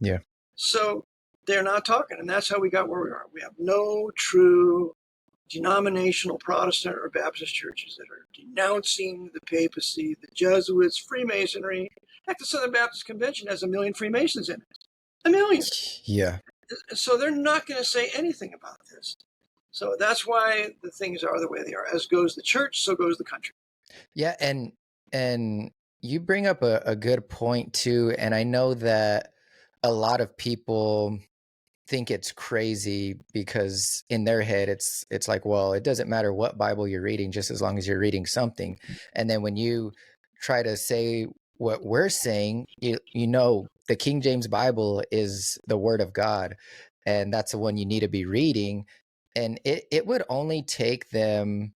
Speaker 2: Yeah.
Speaker 1: So they're not talking, and that's how we got where we are. We have no true denominational Protestant or Baptist churches that are denouncing the papacy, the Jesuits, Freemasonry. Heck, the Southern Baptist Convention has 1 million Freemasons in it. 1 million.
Speaker 2: Yeah.
Speaker 1: So they're not going to say anything about this. So that's why the things are the way they are. As goes the church, so goes the country.
Speaker 2: Yeah, and you bring up a good point too, and I know that a lot of people think it's crazy because in their head it's like, well, it doesn't matter what Bible you're reading just as long as you're reading something. And then when you try to say what we're saying, you know the King James Bible is the word of God, and that's the one you need to be reading. And it would only take them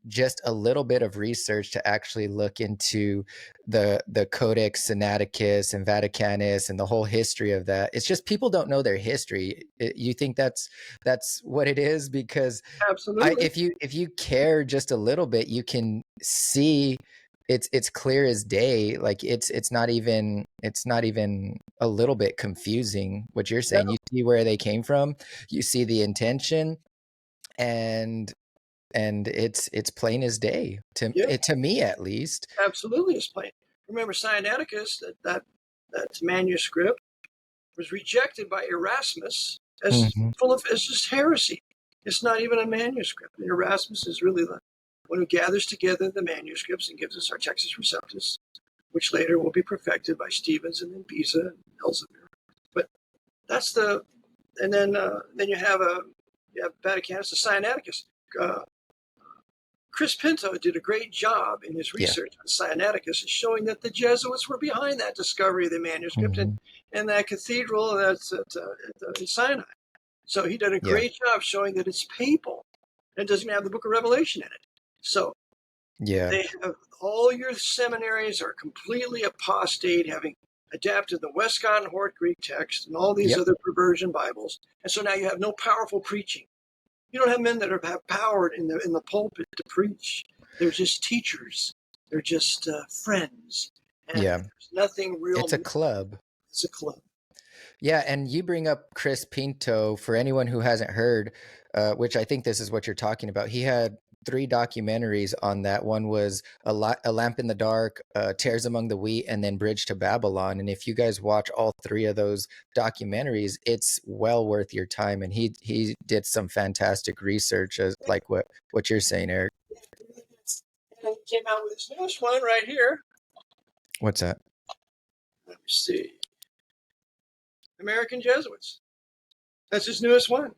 Speaker 2: just a little bit of research to actually look into the Codex Sinaiticus and Vaticanus and the whole history of that. It's just people don't know their history. You think that's what it is? Because
Speaker 1: Absolutely.
Speaker 2: if you care just a little bit, you can see it's clear as day. Like it's not even a little bit confusing what you're saying.
Speaker 1: No,
Speaker 2: You see where they came from, you see the intention, and it's plain as day
Speaker 1: yeah,
Speaker 2: to me at least.
Speaker 1: absolutely is plain. Remember Sinaiticus, that manuscript was rejected by Erasmus as
Speaker 2: Mhm.
Speaker 1: as just heresy. It's not even a manuscript. And Erasmus is really the one who gathers together the manuscripts and gives us our Textus Receptus, which later will be perfected by Stevens and then Beza and Elzevir. But that's and then you have Vaticanus, the Sinaiticus. Uh, Chris Pinto did a great job in his
Speaker 2: Yeah.
Speaker 1: research on Sinaiticus, showing that the Jesuits were behind that discovery of the manuscript
Speaker 2: Mhm.
Speaker 1: and that cathedral that's in Sinai. So he did a
Speaker 2: Yeah.
Speaker 1: great job showing that it's papal and it doesn't have the Book of Revelation in it. So
Speaker 2: Yeah.
Speaker 1: they have all your seminaries are completely apostate, having adapted the Westcott and Hort Greek text and all these
Speaker 2: Yep.
Speaker 1: other perversion Bibles, and so now you have no powerful preaching. You don't have men that have power in the pulpit to preach. They're just teachers. They're just friends, and
Speaker 2: Yeah.
Speaker 1: there's nothing real.
Speaker 2: It's a club.
Speaker 1: It's a club.
Speaker 2: Yeah, and you bring up Chris Pinto. For anyone who hasn't heard, which I think this is what you're talking about, he had 3 documentaries on that. One was a Lamp in the Dark, Tears Among the Wheat, and then Bridge to Babylon. And if you guys watch all 3 of those documentaries, it's well worth your time. And he did some fantastic research, as like what you're saying, Eric.
Speaker 1: And he came out with this newest one right here.
Speaker 2: What's that?
Speaker 1: Let me see. American Jesuits. That's his newest one.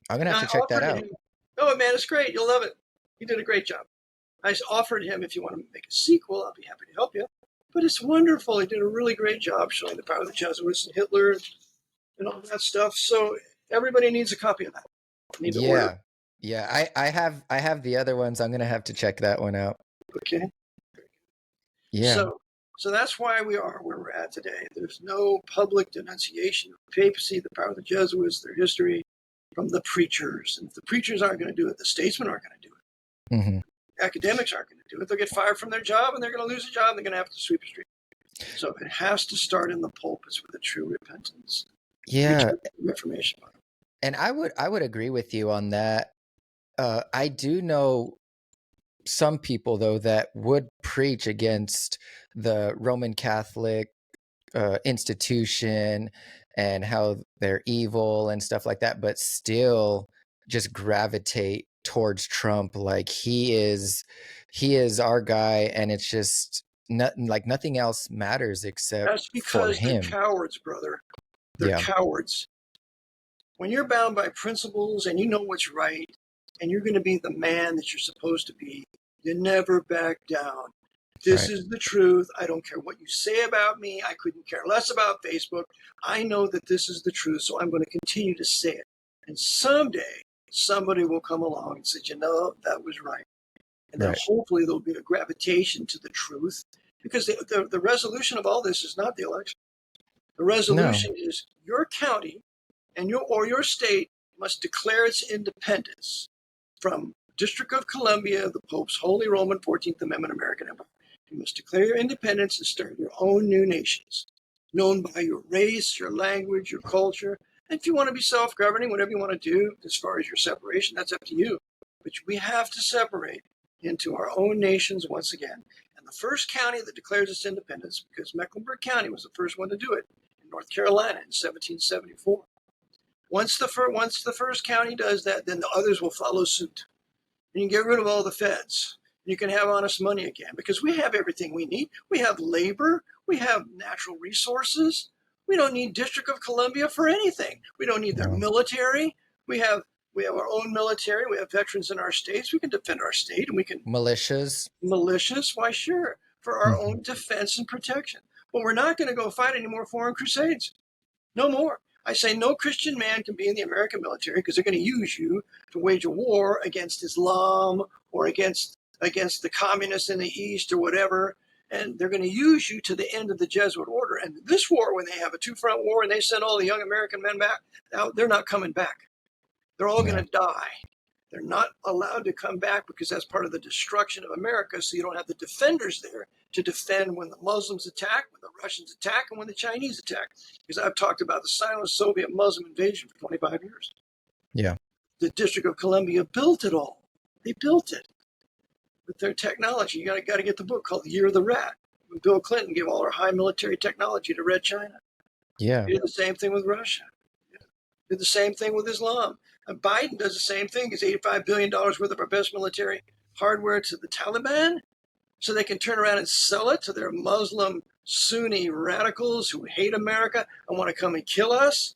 Speaker 2: I'm gonna have
Speaker 1: I
Speaker 2: to check that
Speaker 1: offered
Speaker 2: out.
Speaker 1: him. Oh man, it's great. You'll love it. He did a great job. I offered him, if you want to make a sequel, I'll be happy to help you. But it's wonderful. He did a really great job showing the power of the Jesuits and Hitler and all that stuff. So everybody needs a copy of that. Need to order.
Speaker 2: Yeah. Yeah, I have the other ones. I'm gonna have to check that one out.
Speaker 1: Okay.
Speaker 2: Yeah.
Speaker 1: So that's why we are where we're at today. There's no public denunciation of the papacy, the power of the Jesuits, their history from the preachers. And if the preachers aren't going to do it, the statesmen aren't going to do it.
Speaker 2: Hmm.
Speaker 1: Academics aren't going to do it. They'll get fired from their job and they're going to lose a job and they're going to have to sweep the street. So it has to start in the pulpits with a true repentance.
Speaker 2: Yeah,
Speaker 1: Reformation.
Speaker 2: and I would agree with you on that. I do know some people though that would preach against the Roman Catholic institution and how they're evil and stuff like that, but still just gravitate towards Trump. Like he is our guy, and it's just nothing else matters except
Speaker 1: That's
Speaker 2: for
Speaker 1: because they're
Speaker 2: him.
Speaker 1: cowards, brother. They're
Speaker 2: Yeah.
Speaker 1: cowards. When you're bound by principles and you know what's right, and you're going to be the man that you're supposed to be, you never back down. This
Speaker 2: Right.
Speaker 1: is the truth. I don't care what you say about me. I couldn't care less about Facebook. I know that this is the truth, so I'm going to continue to say it. And someday, somebody will come along and say, that was right. And then
Speaker 2: Right.
Speaker 1: hopefully there'll be a gravitation to the truth, because the resolution of all this is not the election. The
Speaker 2: No.
Speaker 1: resolution is your county and your state must declare its independence from District of Columbia, the Pope's Holy Roman 14th Amendment American Empire. You must declare your independence and start your own new nations, known by your race, your language, your culture. And if you want to be self-governing, whatever you want to do as far as your separation, that's up to you. But we have to separate into our own nations once again. And the first county that declares its independence, because Mecklenburg County was the first one to do it in North Carolina in 1774. Once the first county does that, then the others will follow suit. And you can get rid of all the feds. You can have honest money again, because we have everything we need. We have labor. We have natural resources. We don't need District of Columbia for anything. We don't need their
Speaker 2: No.
Speaker 1: military. We have our own military. We have veterans in our states. We can defend our state, and we can
Speaker 2: Militias.
Speaker 1: militias. Why, sure, for our
Speaker 2: Mhm.
Speaker 1: own defense and protection. But we're not going to go fight any more foreign crusades. No more. I say no Christian man can be in the American military, because they're going to use you to wage a war against Islam or against the communists in the East or whatever. And they're going to use you to the end of the Jesuit order. And this war, when they have a two-front war and they send all the young American men back, they're not coming back. They're all going
Speaker 2: Yeah.
Speaker 1: to die. They're not allowed to come back, because that's part of the destruction of America. So you don't have the defenders there to defend when the Muslims attack, when the Russians attack, and when the Chinese attack. Because I've talked about the silent Soviet Muslim invasion for 25 years.
Speaker 2: Yeah.
Speaker 1: The District of Columbia built it all. They built it with their technology. You got to get the book called The Year of the Rat. When Bill Clinton gave all our high military technology to Red China.
Speaker 2: Yeah.
Speaker 1: He did the same thing with Russia. Did the same thing with Islam. And Biden does the same thing. Gives $85 billion worth of our best military hardware to the Taliban, so they can turn around and sell it to their Muslim Sunni radicals who hate America and want to come and kill us.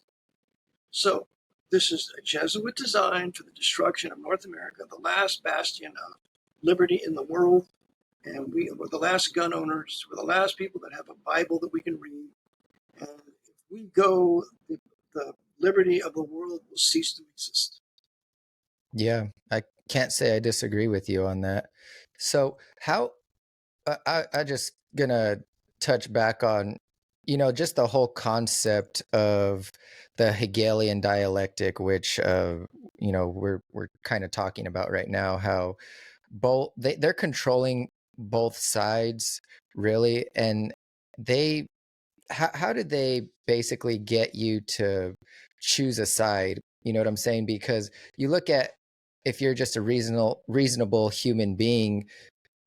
Speaker 1: So this is a Jesuit design for the destruction of North America, the last bastion of liberty in the world. And we're the last gun owners. We're the last people that have a Bible that we can read. And if we go, the liberty of the world will cease to exist.
Speaker 2: Yeah. I can't say I disagree with you on that. So how I just gonna touch back on, just the whole concept of the Hegelian dialectic, which we're kind of talking about right now. How they're controlling both sides, really, and they how did they basically get you to choose a side? You know what I'm saying? Because you look at, if you're just a reasonable human being,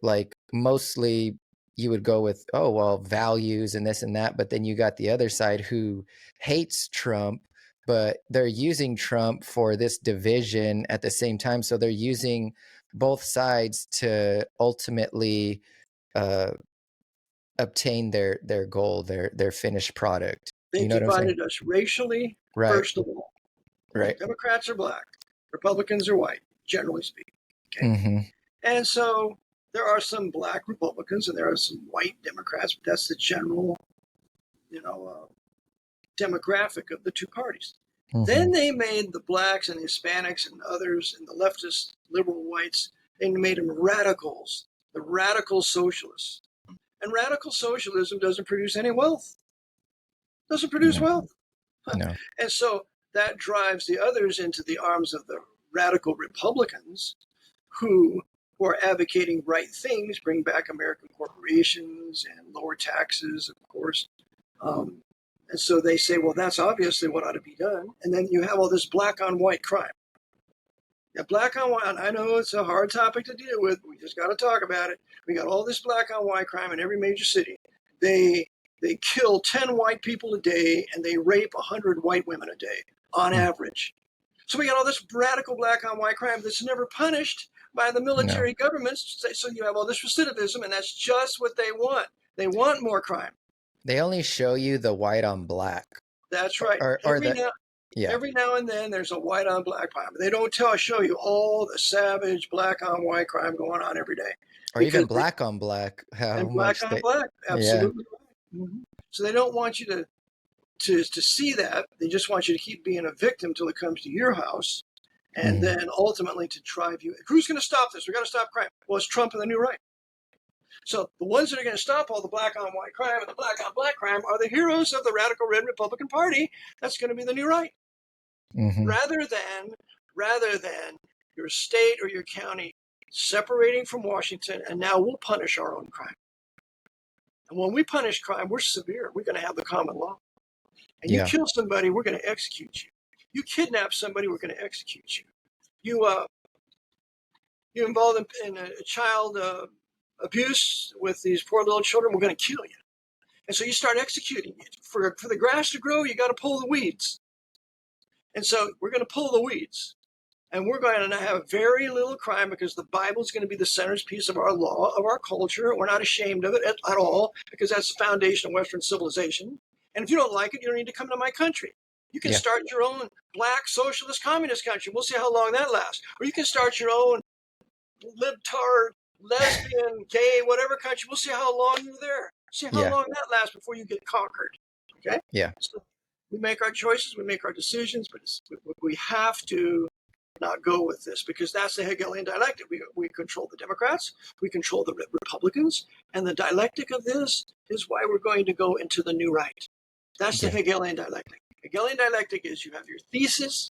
Speaker 2: like mostly you would go with, oh well, values and this and that, but then you got the other side who hates Trump, but they're using Trump for this division at the same time, so they're using both sides to ultimately uh, obtain their goal, their finished product.
Speaker 1: They
Speaker 2: You know what I'm saying?
Speaker 1: divided us racially,
Speaker 2: Right.
Speaker 1: first of all.
Speaker 2: Right.
Speaker 1: Democrats are black, Republicans are white, generally speaking. Okay.
Speaker 2: Mm-hmm.
Speaker 1: And so there are some black Republicans and there are some white Democrats, but that's the general, demographic of the two parties.
Speaker 2: Mm-hmm.
Speaker 1: Then they made the blacks and the Hispanics and others and the leftist liberal whites, they made them radicals, the radical socialists. And radical socialism doesn't produce any wealth. Doesn't produce
Speaker 2: No.
Speaker 1: wealth.
Speaker 2: No.
Speaker 1: And so that drives the others into the arms of the radical Republicans who are advocating right things, bring back American corporations and lower taxes, of course. And so they say, well, that's obviously what ought to be done. And then you have all this black on white crime. Now, black on white, I know it's a hard topic to deal with. We just got to talk about it. We got all this black on white crime in every major city. They kill 10 white people a day and they rape 100 white women a day on average. So we got all this radical black on white crime that's never punished by the
Speaker 2: No.
Speaker 1: military governments. So you have all this recidivism, and that's just what they want. They want more crime.
Speaker 2: They only show you the white on black.
Speaker 1: That's right.
Speaker 2: Or
Speaker 1: Every
Speaker 2: the
Speaker 1: now
Speaker 2: Yeah.
Speaker 1: Every now and then there's a white on black crime. They don't show you all the savage black on white crime going on every day.
Speaker 2: Or even
Speaker 1: Because
Speaker 2: black on black, how
Speaker 1: and black
Speaker 2: much
Speaker 1: on
Speaker 2: they,
Speaker 1: black,
Speaker 2: yeah.
Speaker 1: absolutely right. So they don't want you to see that. They just want you to keep being a victim till it comes to your house, and then ultimately to drive you. Who's going to stop this? We got to stop crime. Well, it's Trump and the new right. So the ones that are going to stop all the black on white crime and the black on black crime are the heroes of the radical red Republican Party. That's going to be the new right. Rather than your state or your county separating from Washington, and now we'll punish our own crime. And when we punish crime, we're severe. We're going to have the common law. And you kill somebody, we're going to execute you. You kidnap somebody, we're going to execute you. You involved in a child abuse with these poor little children, we're going to kill you. And so you start executing it. For the grass to grow, you got to pull the weeds. And so we're going to pull the weeds. And we're going to have very little crime because the Bible is going to be the centerpiece of our law, of our culture. We're not ashamed of it at all because that's the foundation of Western civilization. And if you don't like it, you don't need to come to my country. You can start your own black socialist communist country. We'll see how long that lasts. Or you can start your own libtard, lesbian, gay, whatever country. We'll see how long you're there. See how long that lasts before you get conquered. Okay?
Speaker 2: Yeah.
Speaker 1: So we make our choices, we make our decisions, but we have to not go with this because that's the Hegelian dialectic. We control the Democrats, we control the Republicans, and the dialectic of this is why we're going to go into the new right. That's the Hegelian dialectic. Hegelian dialectic is you have your thesis,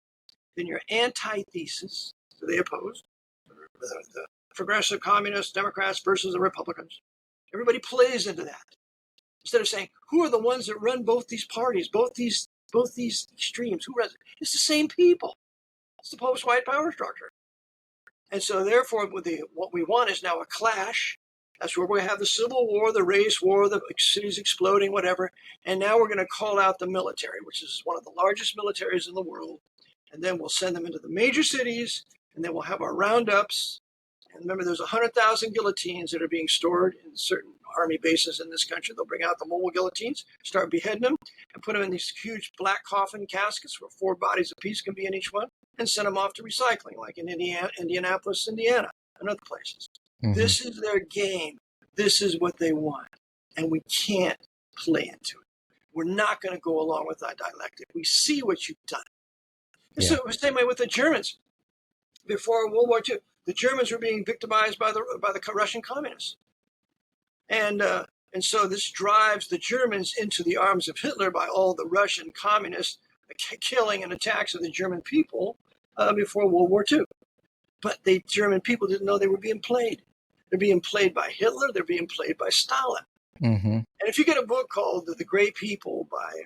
Speaker 1: then your antithesis, so they oppose, the progressive communists, Democrats versus the Republicans. Everybody plays into that. Instead of saying, who are the ones that run both these parties, both these extremes? Who runs it? It's the same people. It's the post-white power structure. And so therefore, what we want is now a clash. That's where we have the Civil War, the race war, the cities exploding, whatever. And now we're going to call out the military, which is one of the largest militaries in the world. And then we'll send them into the major cities, and then we'll have our roundups. And remember, there's 100,000 guillotines that are being stored in certain army bases in this country. They'll bring out the mobile guillotines, start beheading them, and put them in these huge black coffin caskets where 4 bodies apiece can be in each one, and send them off to recycling, like in Indianapolis, Indiana, and other places. This is their game. This is what they want. And we can't play into it. We're not going to go along with that dialectic. We see what you've done. So it was the same way with the Germans. Before World War II, the Germans were being victimized by the Russian communists. And so this drives the Germans into the arms of Hitler by all the Russian communists killing and attacks of the German people before World War II. But the German people didn't know they were being played. They're being played by Hitler. They're being played by Stalin. And if you get a book called The Gray People by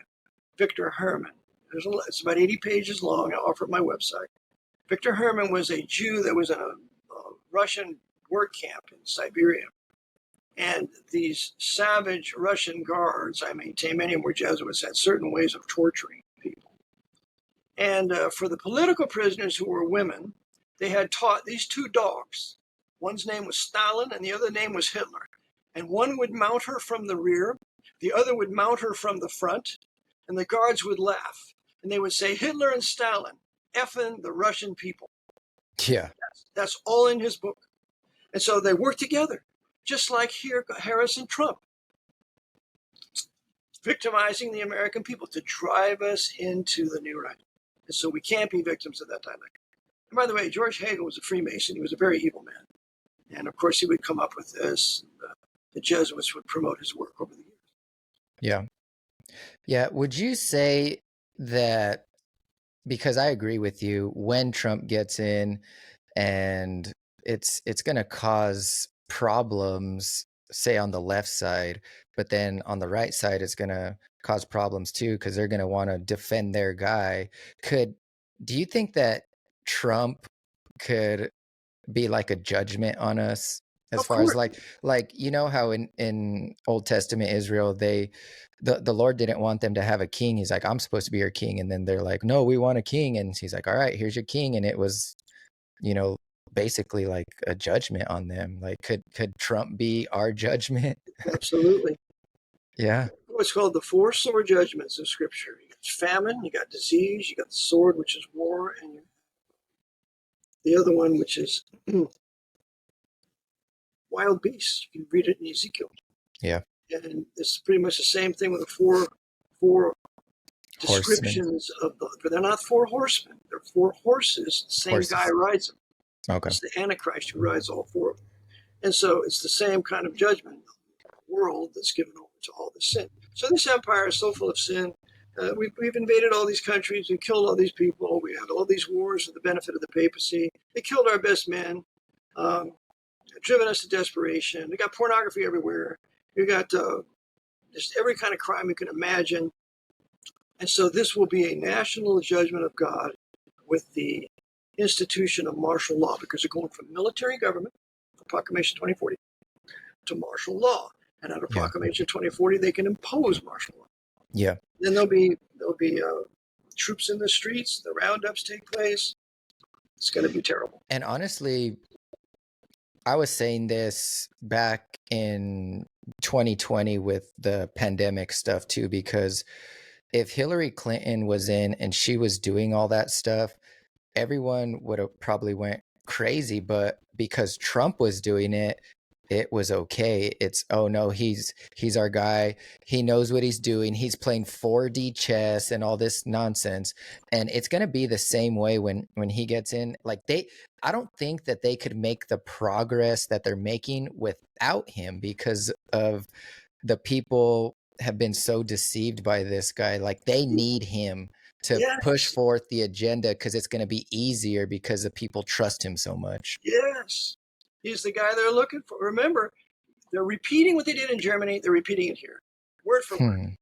Speaker 1: Victor Herman, it's about 80 pages long. I offer it my website. Victor Herman was a Jew that was in a Russian work camp in Siberia. And these savage Russian guards, I maintain many of them were Jesuits, had certain ways of torturing people. And for the political prisoners who were women, they had taught these 2 dogs. One's name was Stalin and the other name was Hitler. And one would mount her from the rear, the other would mount her from the front, and the guards would laugh. And they would say, Hitler and Stalin, effing the Russian people.
Speaker 2: Yeah.
Speaker 1: That's all in his book. And so they work together, just like Harris and Trump, victimizing the American people to drive us into the new right. And so we can't be victims of that dialectic. And by the way, George Hegel was a Freemason. He was a very evil man. And of course, he would come up with this. The Jesuits would promote his work over the years.
Speaker 2: Yeah. Yeah. Would you say that, because I agree with you, when Trump gets in and it's going to cause problems, say on the left side, but then on the right side, it's going to cause problems too, because they're going to want to defend their guy. Do you think that Trump could be like a judgment on us as
Speaker 1: Of
Speaker 2: far as
Speaker 1: course.
Speaker 2: like you know how in Old Testament Israel the Lord didn't want them to have a king. He's like, I'm supposed to be your king, and then they're like, no, we want a king, and he's like, all right, here's your king. And it was, basically like a judgment on them. Like could Trump be our judgment?
Speaker 1: Absolutely.
Speaker 2: Yeah.
Speaker 1: what's called the four sore judgments of Scripture. You got famine, you got disease, you got the sword, which is war, and the other one, which is wild beasts. You can read it in Ezekiel.
Speaker 2: Yeah.
Speaker 1: And it's pretty much the same thing with the four
Speaker 2: Horsemen.
Speaker 1: descriptions of the. But they're not four horsemen. They're four horses. The same guy rides them.
Speaker 2: Okay.
Speaker 1: It's the Antichrist who rides all four of them. And so it's the same kind of judgment world that's given over to all the sin. So this empire is so full of sin. We've invaded all these countries. We've killed all these people. We had all these wars for the benefit of the papacy. They killed our best men, driven us to desperation. We got pornography everywhere. We got just every kind of crime you can imagine. And so this will be a national judgment of God with the institution of martial law, because they're going from military government, Proclamation 2040, to martial law. And under Proclamation 2040, they can impose martial law.
Speaker 2: Yeah.
Speaker 1: Then there'll be troops in the streets. The roundups take place. It's going to be terrible.
Speaker 2: And honestly, I was saying this back in 2020 with the pandemic stuff too, because if Hillary Clinton was in and she was doing all that stuff, everyone would have probably went crazy. But because Trump was doing it, it was okay. It's, oh no, he's our guy. He knows what he's doing. He's playing 4D chess and all this nonsense. And it's going to be the same way when he gets in. Like I don't think that they could make the progress that they're making without him, because of the people have been so deceived by this guy. Like they need him to push forth the agenda, because it's going to be easier because the people trust him so much.
Speaker 1: Yes. He's the guy they're looking for. Remember, they're repeating what they did in Germany. They're repeating it here, word for word.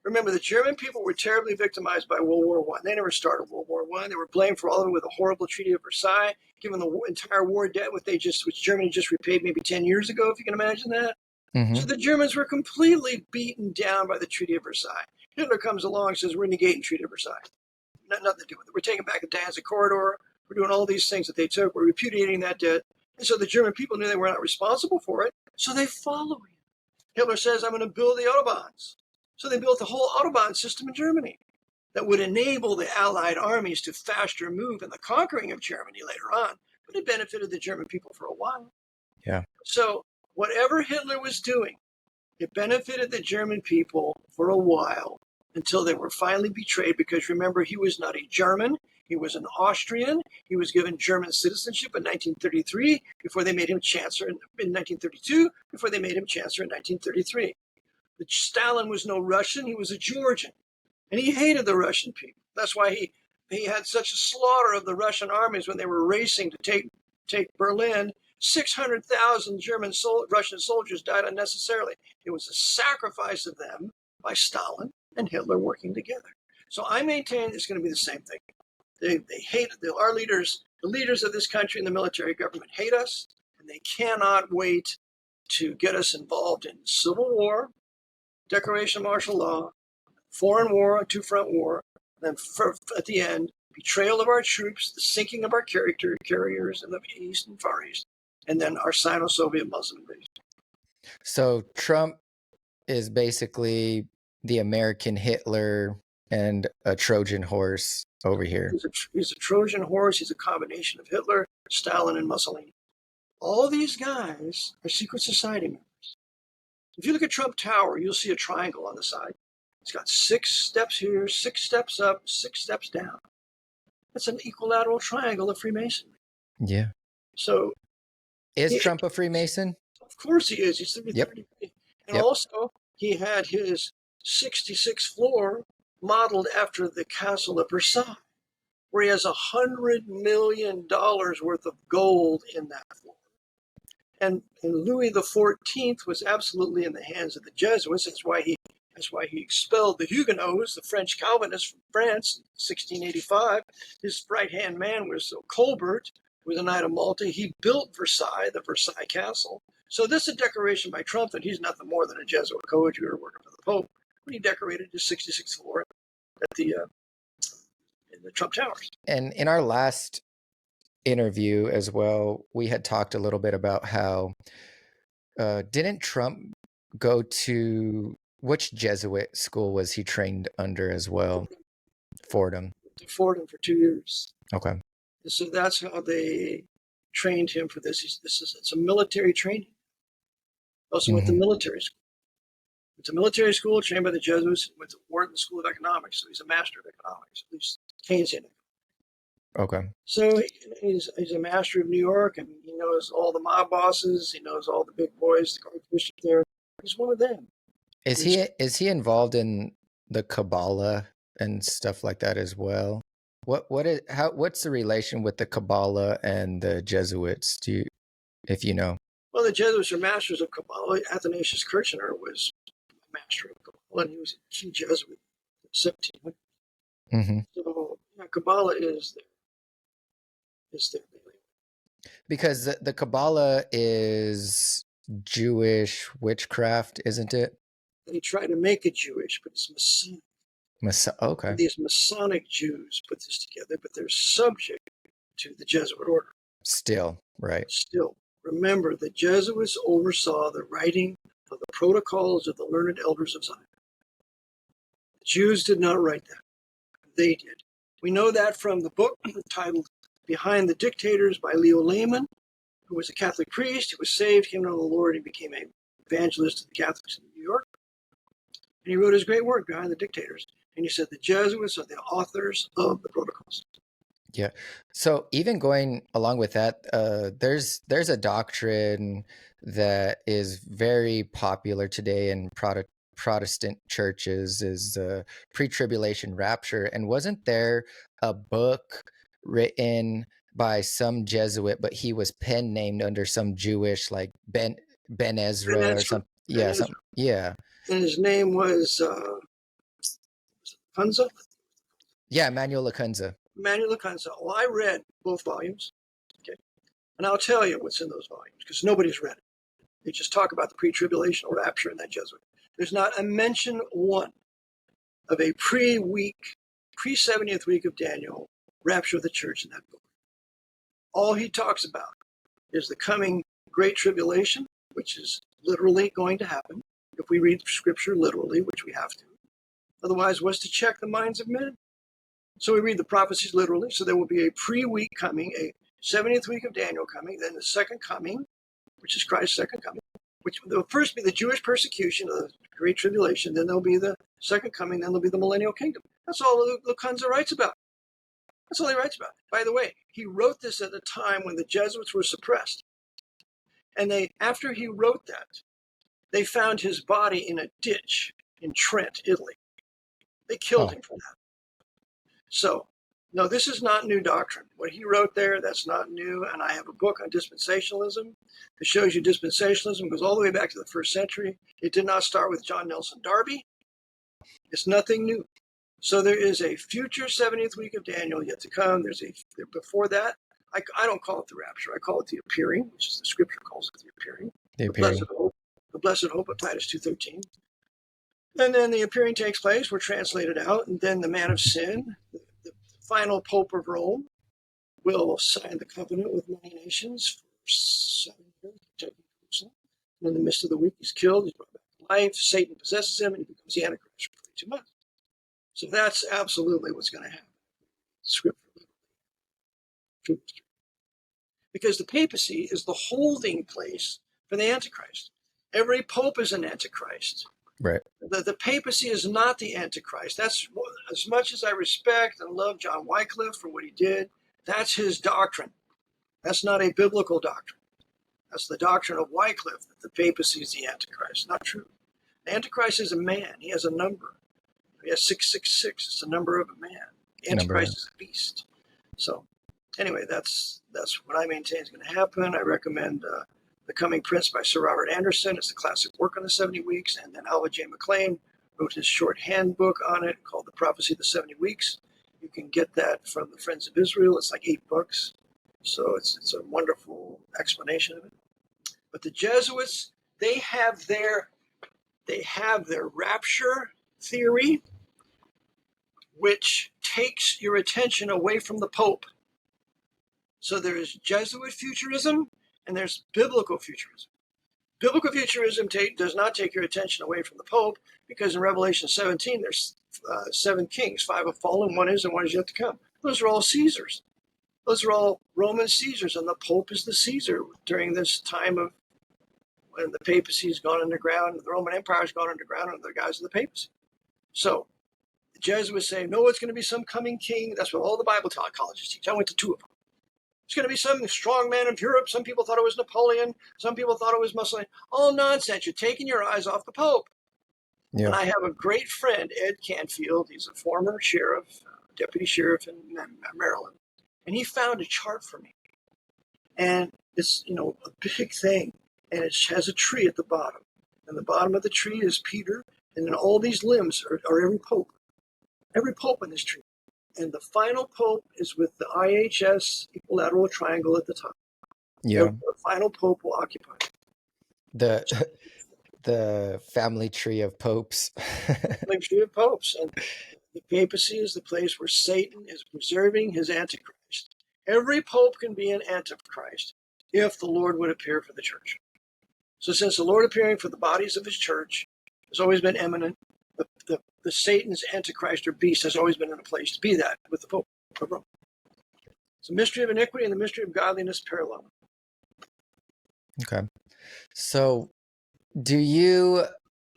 Speaker 1: Remember, the German people were terribly victimized by World War I. They never started World War I. They were blamed for all of it with a horrible Treaty of Versailles, given the entire war debt which Germany just repaid maybe 10 years ago, if you can imagine that. So the Germans were completely beaten down by the Treaty of Versailles. Hitler comes along and says, we're negating Treaty of Versailles. Nothing to do with it. We're taking back the Danzig corridor. We're doing all these things that they took. We're repudiating that debt. And so the German people knew they were not responsible for it, so they follow him. Hitler says, I'm going to build the Autobahns. So they built the whole Autobahn system in Germany that would enable the Allied armies to faster move in the conquering of Germany later on, but it benefited the German people for a while.
Speaker 2: Yeah.
Speaker 1: So whatever Hitler was doing, it benefited the German people for a while until they were finally betrayed, because remember, he was not a German. He was an Austrian. He was given German citizenship in 1933 before they made him chancellor in 1932, before they made him chancellor in 1933. But Stalin was no Russian. He was a Georgian. And he hated the Russian people. That's why he had such a slaughter of the Russian armies when they were racing to take Berlin. 600,000 Russian soldiers died unnecessarily. It was a sacrifice of them by Stalin and Hitler working together. So I maintain it's going to be the same thing. They hate our leaders. The leaders of this country and the military government hate us, and they cannot wait to get us involved in civil war, declaration of martial law, foreign war, a two-front war, and then at the end, betrayal of our troops, the sinking of our carriers in the East and Far East, and then our Sino-Soviet Muslim invasion.
Speaker 2: So Trump is basically the American Hitler and a Trojan horse over here.
Speaker 1: He's a Trojan horse. He's a combination of Hitler, Stalin, and Mussolini. All these guys are secret society members. If you look at Trump Tower, you'll see a triangle on the side. It's got 6 steps here, 6 steps up, 6 steps down. That's an equilateral triangle of Freemasonry.
Speaker 2: Yeah.
Speaker 1: So
Speaker 2: is Trump a Freemason?
Speaker 1: Of course he is. He's 30. And also, he had his 66th floor modeled after the Castle of Versailles, where he has $100 million worth of gold in that floor. And Louis XIV was absolutely in the hands of the Jesuits. That's why he expelled the Huguenots, the French Calvinists from France in 1685. His right-hand man was Colbert, who was a Knight of Malta. He built Versailles, the Versailles Castle. So this is a declaration by Trump that he's nothing more than a Jesuit coadjutor working for the Pope when he decorated his 66th floor at in the Trump Towers.
Speaker 2: And in our last interview as well, we had talked a little bit about how didn't Trump go to Which Jesuit school was he trained under as well? Fordham.
Speaker 1: To Fordham for 2 years.
Speaker 2: Okay.
Speaker 1: And so that's how they trained him for this. It's a military training. Also went to military school. Went to military school, trained by the Jesuits, went to Wharton School of Economics, so he's a master of economics, at least Keynesian.
Speaker 2: Okay.
Speaker 1: So he's a master of New York, and he knows all the mob bosses. He knows all the big boys, the Archbishop there. He's one of them.
Speaker 2: Is he involved in the Kabbalah and stuff like that as well? What's the relation with the Kabbalah and the Jesuits? If you know?
Speaker 1: Well, the Jesuits are masters of Kabbalah. Athanasius Kirchner was a master of Kabbalah, and he was a key Jesuit in 1700.
Speaker 2: Mm-hmm.
Speaker 1: So Kabbalah is their
Speaker 2: Because the Kabbalah is Jewish witchcraft, isn't it?
Speaker 1: They try to make it Jewish, but it's Masonic.
Speaker 2: Okay.
Speaker 1: These Masonic Jews put this together, but they're subject to the Jesuit order.
Speaker 2: Still, right.
Speaker 1: Still, remember, the Jesuits oversaw the writing of the protocols of the learned elders of Zion. The Jews did not write that. They did. We know that from the book titled Behind the Dictators by Leo Lehman, who was a Catholic priest, who was saved, came to know the Lord, and became an evangelist to the Catholics in New York. And he wrote his great work, Behind the Dictators. And he said the Jesuits are the authors of the protocols.
Speaker 2: Yeah. So even going along with that, there's a doctrine that is very popular today in Protestant churches, is the pre-tribulation rapture. And wasn't there a book written by some Jesuit, but he was pen named under some Jewish, like Ben Ezra or something? Yeah, something. Yeah.
Speaker 1: And his name was Kunza?
Speaker 2: Yeah, Emmanuel Lacunza.
Speaker 1: Emmanuel Lacunza. Well, I read both volumes. Okay. And I'll tell you what's in those volumes, because nobody's read it. They just talk about the pre-tribulation or rapture in that Jesuit. There's not a mention one of a pre-70th week of Daniel rapture of the church in that book. All he talks about is the coming great tribulation, which is literally going to happen if we read scripture literally, which we have to. Otherwise, what's to check the minds of men? So we read the prophecies literally. So there will be a pre-week coming, a 70th week of Daniel coming, then the second coming, which is Christ's second coming, which will first be the Jewish persecution of the Great Tribulation, then there'll be the second coming, then there'll be the millennial kingdom. That's all Lacunza writes about. That's all he writes about. By the way, he wrote this at a time when the Jesuits were suppressed. And after he wrote that, they found his body in a ditch in Trent, Italy. They killed him for that. So, no, this is not new doctrine. What he wrote there, that's not new. And I have a book on dispensationalism that shows you dispensationalism goes all the way back to the first century. It did not start with John Nelson Darby. It's nothing new. So there is a future 70th week of Daniel yet to come. Before that, I don't call it the rapture. I call it the appearing, which is the scripture calls it the appearing. The blessed hope of Titus 2:13. And then the appearing takes place. We're translated out. And then the man of sin, the final Pope of Rome, will sign the covenant with many nations for 7 years. And in the midst of the week, he's killed. He's brought back to life. Satan possesses him, and he becomes the Antichrist for 32 months. So that's absolutely what's going to happen. Scripture. Because the papacy is the holding place for the Antichrist. Every pope is an Antichrist.
Speaker 2: Right.
Speaker 1: The papacy is not the Antichrist. That's, as much as I respect and love John Wycliffe for what he did, that's his doctrine. That's not a biblical doctrine. That's the doctrine of Wycliffe, that the papacy is the Antichrist. Not true. The Antichrist is a man. He has a number. He has 666. It's the number of a man. The Antichrist is a beast. So anyway, that's what I maintain is going to happen. I recommend The Coming Prince by Sir Robert Anderson. It's the classic work on the 70 weeks. And then Alva J. McLean wrote his short handbook on it called The Prophecy of the 70 Weeks. You can get that from the Friends of Israel. It's like $8. So it's a wonderful explanation of it. But the Jesuits, they have their rapture theory, which takes your attention away from the Pope. So there is Jesuit futurism and there's biblical futurism. Biblical futurism does not take your attention away from the Pope, because in Revelation 17, there's 7 kings, 5 have fallen, one is, and one is yet to come. Those are all Caesars. Those are all Roman Caesars, and the Pope is the Caesar during this time of when the papacy has gone underground, the Roman Empire has gone underground under the guise of the papacy. So the Jesuits say, no, it's going to be some coming king. That's what all the Bible colleges teach. I went to 2 of them. It's going to be some strong man of Europe. Some people thought it was Napoleon. Some people thought it was Mussolini. All nonsense. You're taking your eyes off the Pope. Yeah. And I have a great friend, Ed Canfield. He's a former sheriff, deputy sheriff in Maryland. And he found a chart for me. And it's, a big thing. And it has a tree at the bottom. And the bottom of the tree is Peter. And then all these limbs are every pope. Every pope in this tree. And the final pope is with the IHS equilateral triangle at the top. Yeah. The final pope will occupy it.
Speaker 2: The family tree of popes.
Speaker 1: Family tree of popes. And the papacy is the place where Satan is preserving his antichrist. Every pope can be an antichrist if the Lord would appear for the church. So since the Lord appearing for the bodies of his church has always been imminent, the Satan's antichrist or beast has always been in a place to be that with the Pope of Rome. It's a mystery of iniquity and the mystery of godliness parallel.
Speaker 2: Okay. So do you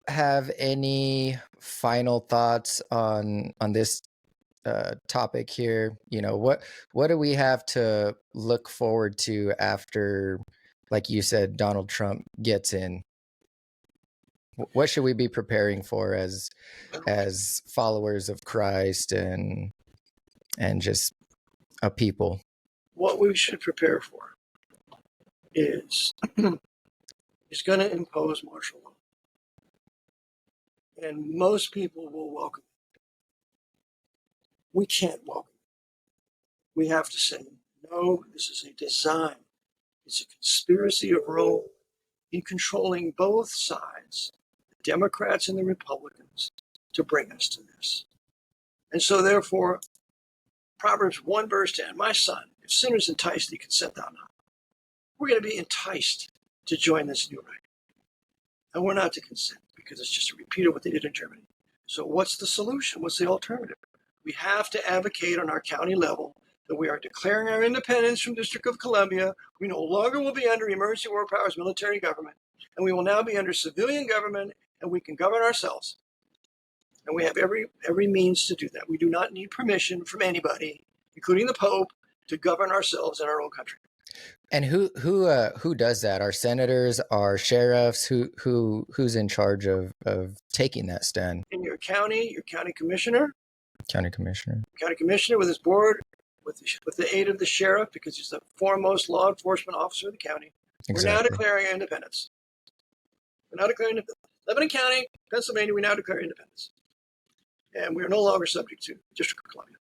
Speaker 2: have any final thoughts on this topic here? What do we have to look forward to after, like you said, Donald Trump gets in? What should we be preparing for as followers of Christ and just a people?
Speaker 1: What we should prepare for is he's going to impose martial law. And most people will welcome it. We can't welcome it. We have to say, no, this is a design. It's a conspiracy of Rome in controlling both sides, the Democrats and the Republicans, to bring us to this. And so therefore, Proverbs 1 verse 10, my son, if sinners entice thee, consent thou not. We're going to be enticed to join this new right. And we're not to consent because it's just a repeat of what they did in Germany. So what's the solution? What's the alternative? We have to advocate on our county level that we are declaring our independence from District of Columbia. We no longer will be under emergency war powers military government, and we will now be under civilian government, and we can govern ourselves. And we have every means to do that. We do not need permission from anybody, including the Pope, to govern ourselves in our own country.
Speaker 2: And who does that? Our senators, our sheriffs, who's in charge of taking that stand?
Speaker 1: In your county commissioner.
Speaker 2: County commissioner
Speaker 1: with his board, with the aid of the sheriff, because he's the foremost law enforcement officer of the county. Exactly. We're now declaring our independence. Lebanon County, Pennsylvania, we now declare independence. And we are no longer subject to District of Columbia.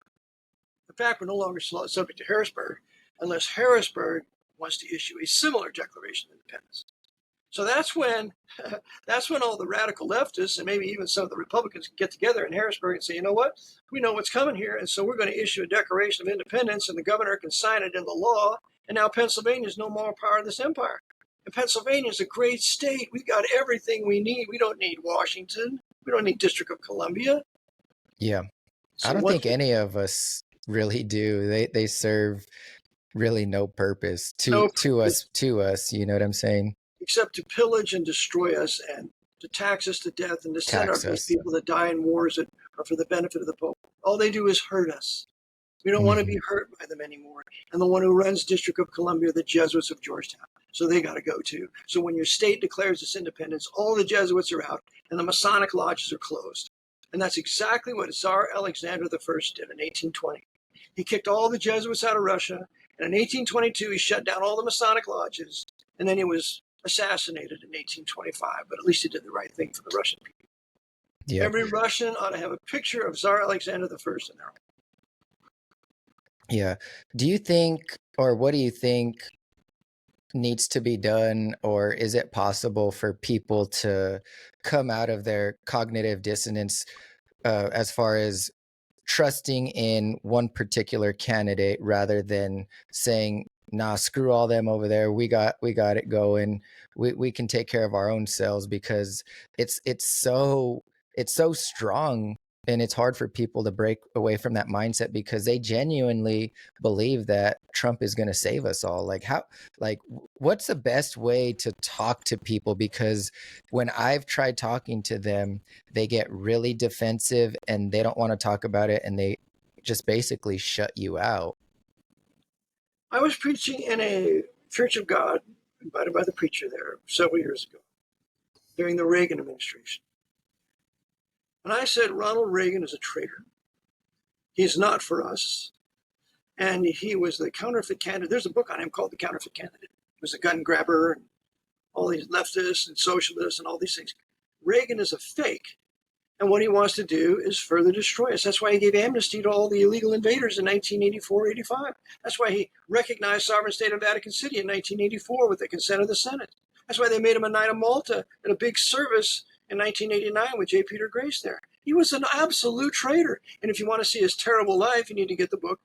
Speaker 1: In fact, we're no longer subject to Harrisburg unless Harrisburg wants to issue a similar declaration of independence. So that's when all the radical leftists and maybe even some of the Republicans get together in Harrisburg and say, you know what? We know what's coming here, and so we're going to issue a Declaration of Independence, and the governor can sign it into law, and now Pennsylvania is no more part of this empire. And Pennsylvania is a great state. We've got everything we need. We don't need Washington. We don't need District of Columbia.
Speaker 2: Yeah. So I don't think any of us really do. They serve really no purpose to us. You know what I'm saying?
Speaker 1: Except to pillage and destroy us and to tax us to death and to send our people that die in wars that are for the benefit of the Pope. All they do is hurt us. We don't want to be hurt by them anymore. And the one who runs District of Columbia, the Jesuits of Georgetown. So they got to go too. So when your state declares its independence, all the Jesuits are out and the Masonic lodges are closed. And that's exactly what Tsar Alexander I did in 1820. He kicked all the Jesuits out of Russia. And in 1822, he shut down all the Masonic lodges. And then he was assassinated in 1825. But at least he did the right thing for the Russian people. Yep. Every Russian ought to have a picture of Tsar Alexander I in their home.
Speaker 2: Yeah. Do you think, or what do you think needs to be done, or is it possible for people to come out of their cognitive dissonance as far as trusting in one particular candidate rather than saying, nah, screw all them over there. We got it going. We can take care of our own selves because it's so strong, and it's hard for people to break away from that mindset because they genuinely believe that Trump is going to save us all. What's the best way to talk to people? Because when I've tried talking to them, they get really defensive and they don't want to talk about it, and they just basically shut you out.
Speaker 1: I was preaching in a Church of God, invited by the preacher there several years ago, during the Reagan administration. And I said, Ronald Reagan is a traitor. He's not for us. And he was the counterfeit candidate. There's a book on him called The Counterfeit Candidate. He was a gun grabber and all these leftists and socialists and all these things. Reagan is a fake. And what he wants to do is further destroy us. That's why he gave amnesty to all the illegal invaders in 1984-85. That's why he recognized sovereign state of Vatican City in 1984 with the consent of the Senate. That's why they made him a Knight of Malta at a big service in 1989 with J. Peter Grace there. He was an absolute traitor. And if you want to see his terrible life, you need to get the book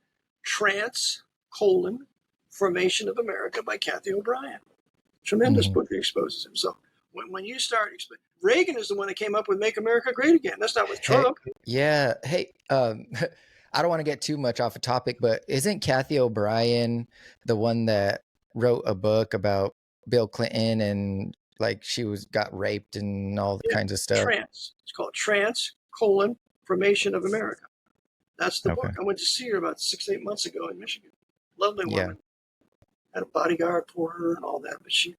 Speaker 1: Formation of America by Kathy O'Brien. Tremendous book that exposes him. So when you start, Reagan is the one that came up with Make America Great Again. That's not with Trump.
Speaker 2: Yeah. Hey, I don't want to get too much off a topic, but isn't Kathy O'Brien the one that wrote a book about Bill Clinton and like she got raped and all kinds of stuff?
Speaker 1: It's called Formation of America. That's the book. I went to see her about 6-8 months ago in Michigan. Lovely woman. Had a bodyguard for her and all that, but she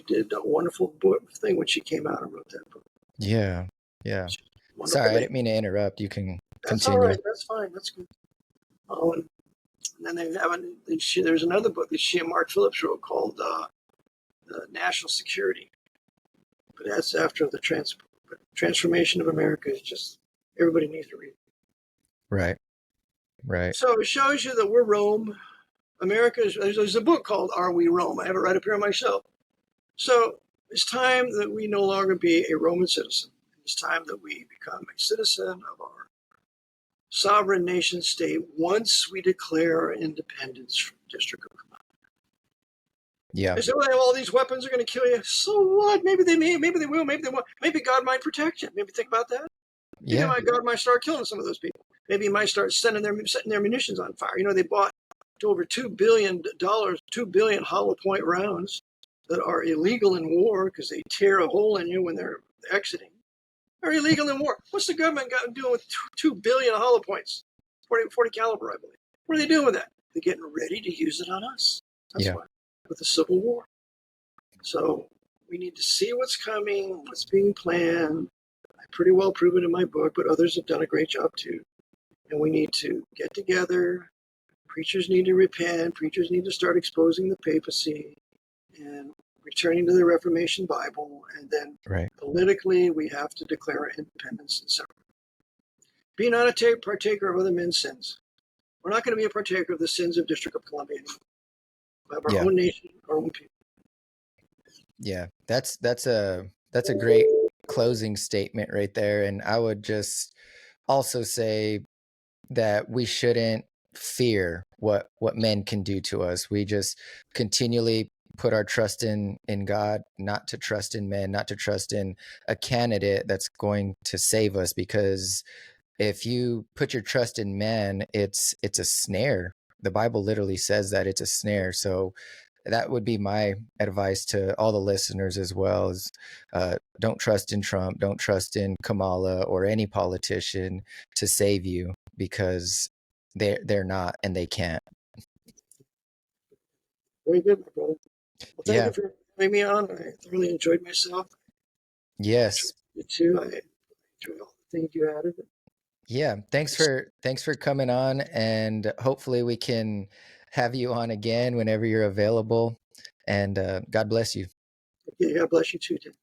Speaker 1: did a wonderful thing when she came out and wrote that book.
Speaker 2: Yeah. Sorry, I didn't mean to interrupt. You can continue.
Speaker 1: That's all right. That's fine. That's good. Oh, and then there's another book that she and Mark Phillips wrote called National Security. But that's after the Transformation of America is just, everybody needs to read.
Speaker 2: Right.
Speaker 1: So it shows you that we're Rome. There's a book called Are We Rome? I have it right up here on my shelf. So it's time that we no longer be a Roman citizen. It's time that we become a citizen of our sovereign nation state once we declare our independence from the District of Columbia.
Speaker 2: Yeah.
Speaker 1: They say, well, all these weapons are going to kill you. So what? Maybe they will, maybe they won't. Maybe God might protect you. Maybe think about that. Maybe God might start killing some of those people. Maybe he might start setting their munitions on fire. They bought over $2 billion, 2 billion hollow point rounds that are illegal in war because they tear a hole in you when they're exiting. They're illegal in war. What's the government got to do with 2 billion hollow points? 40 caliber, I believe. What are they doing with that? They're getting ready to use it on us. That's why. With the Civil War. So we need to see what's coming, what's being planned. I pretty well prove it in my book, but others have done a great job too. And we need to get together. Preachers need to repent. Preachers need to start exposing the papacy and returning to the Reformation Bible. And then politically, we have to declare our independence and separate. Be not a partaker of other men's sins. We're not going to be a partaker of the sins of District of Columbia anymore. We have our own nation, our own people.
Speaker 2: Yeah, that's a great closing statement right there. And I would just also say that we shouldn't fear what men can do to us. We just continually put our trust in God, not to trust in men, not to trust in a candidate that's going to save us. Because if you put your trust in man, it's a snare. The Bible literally says that it's a snare. So that would be my advice to all the listeners as well, is don't trust in Trump, don't trust in Kamala or any politician to save you, because they're not, and they can't.
Speaker 1: Very good, my brother. Well, thank you for having me on. I really enjoyed myself.
Speaker 2: Yes.
Speaker 1: You too. I enjoyed all the things you added.
Speaker 2: Yeah. Thanks for coming on, and hopefully we can have you on again whenever you're available. And God bless you.
Speaker 1: Okay, God bless you too, Tim.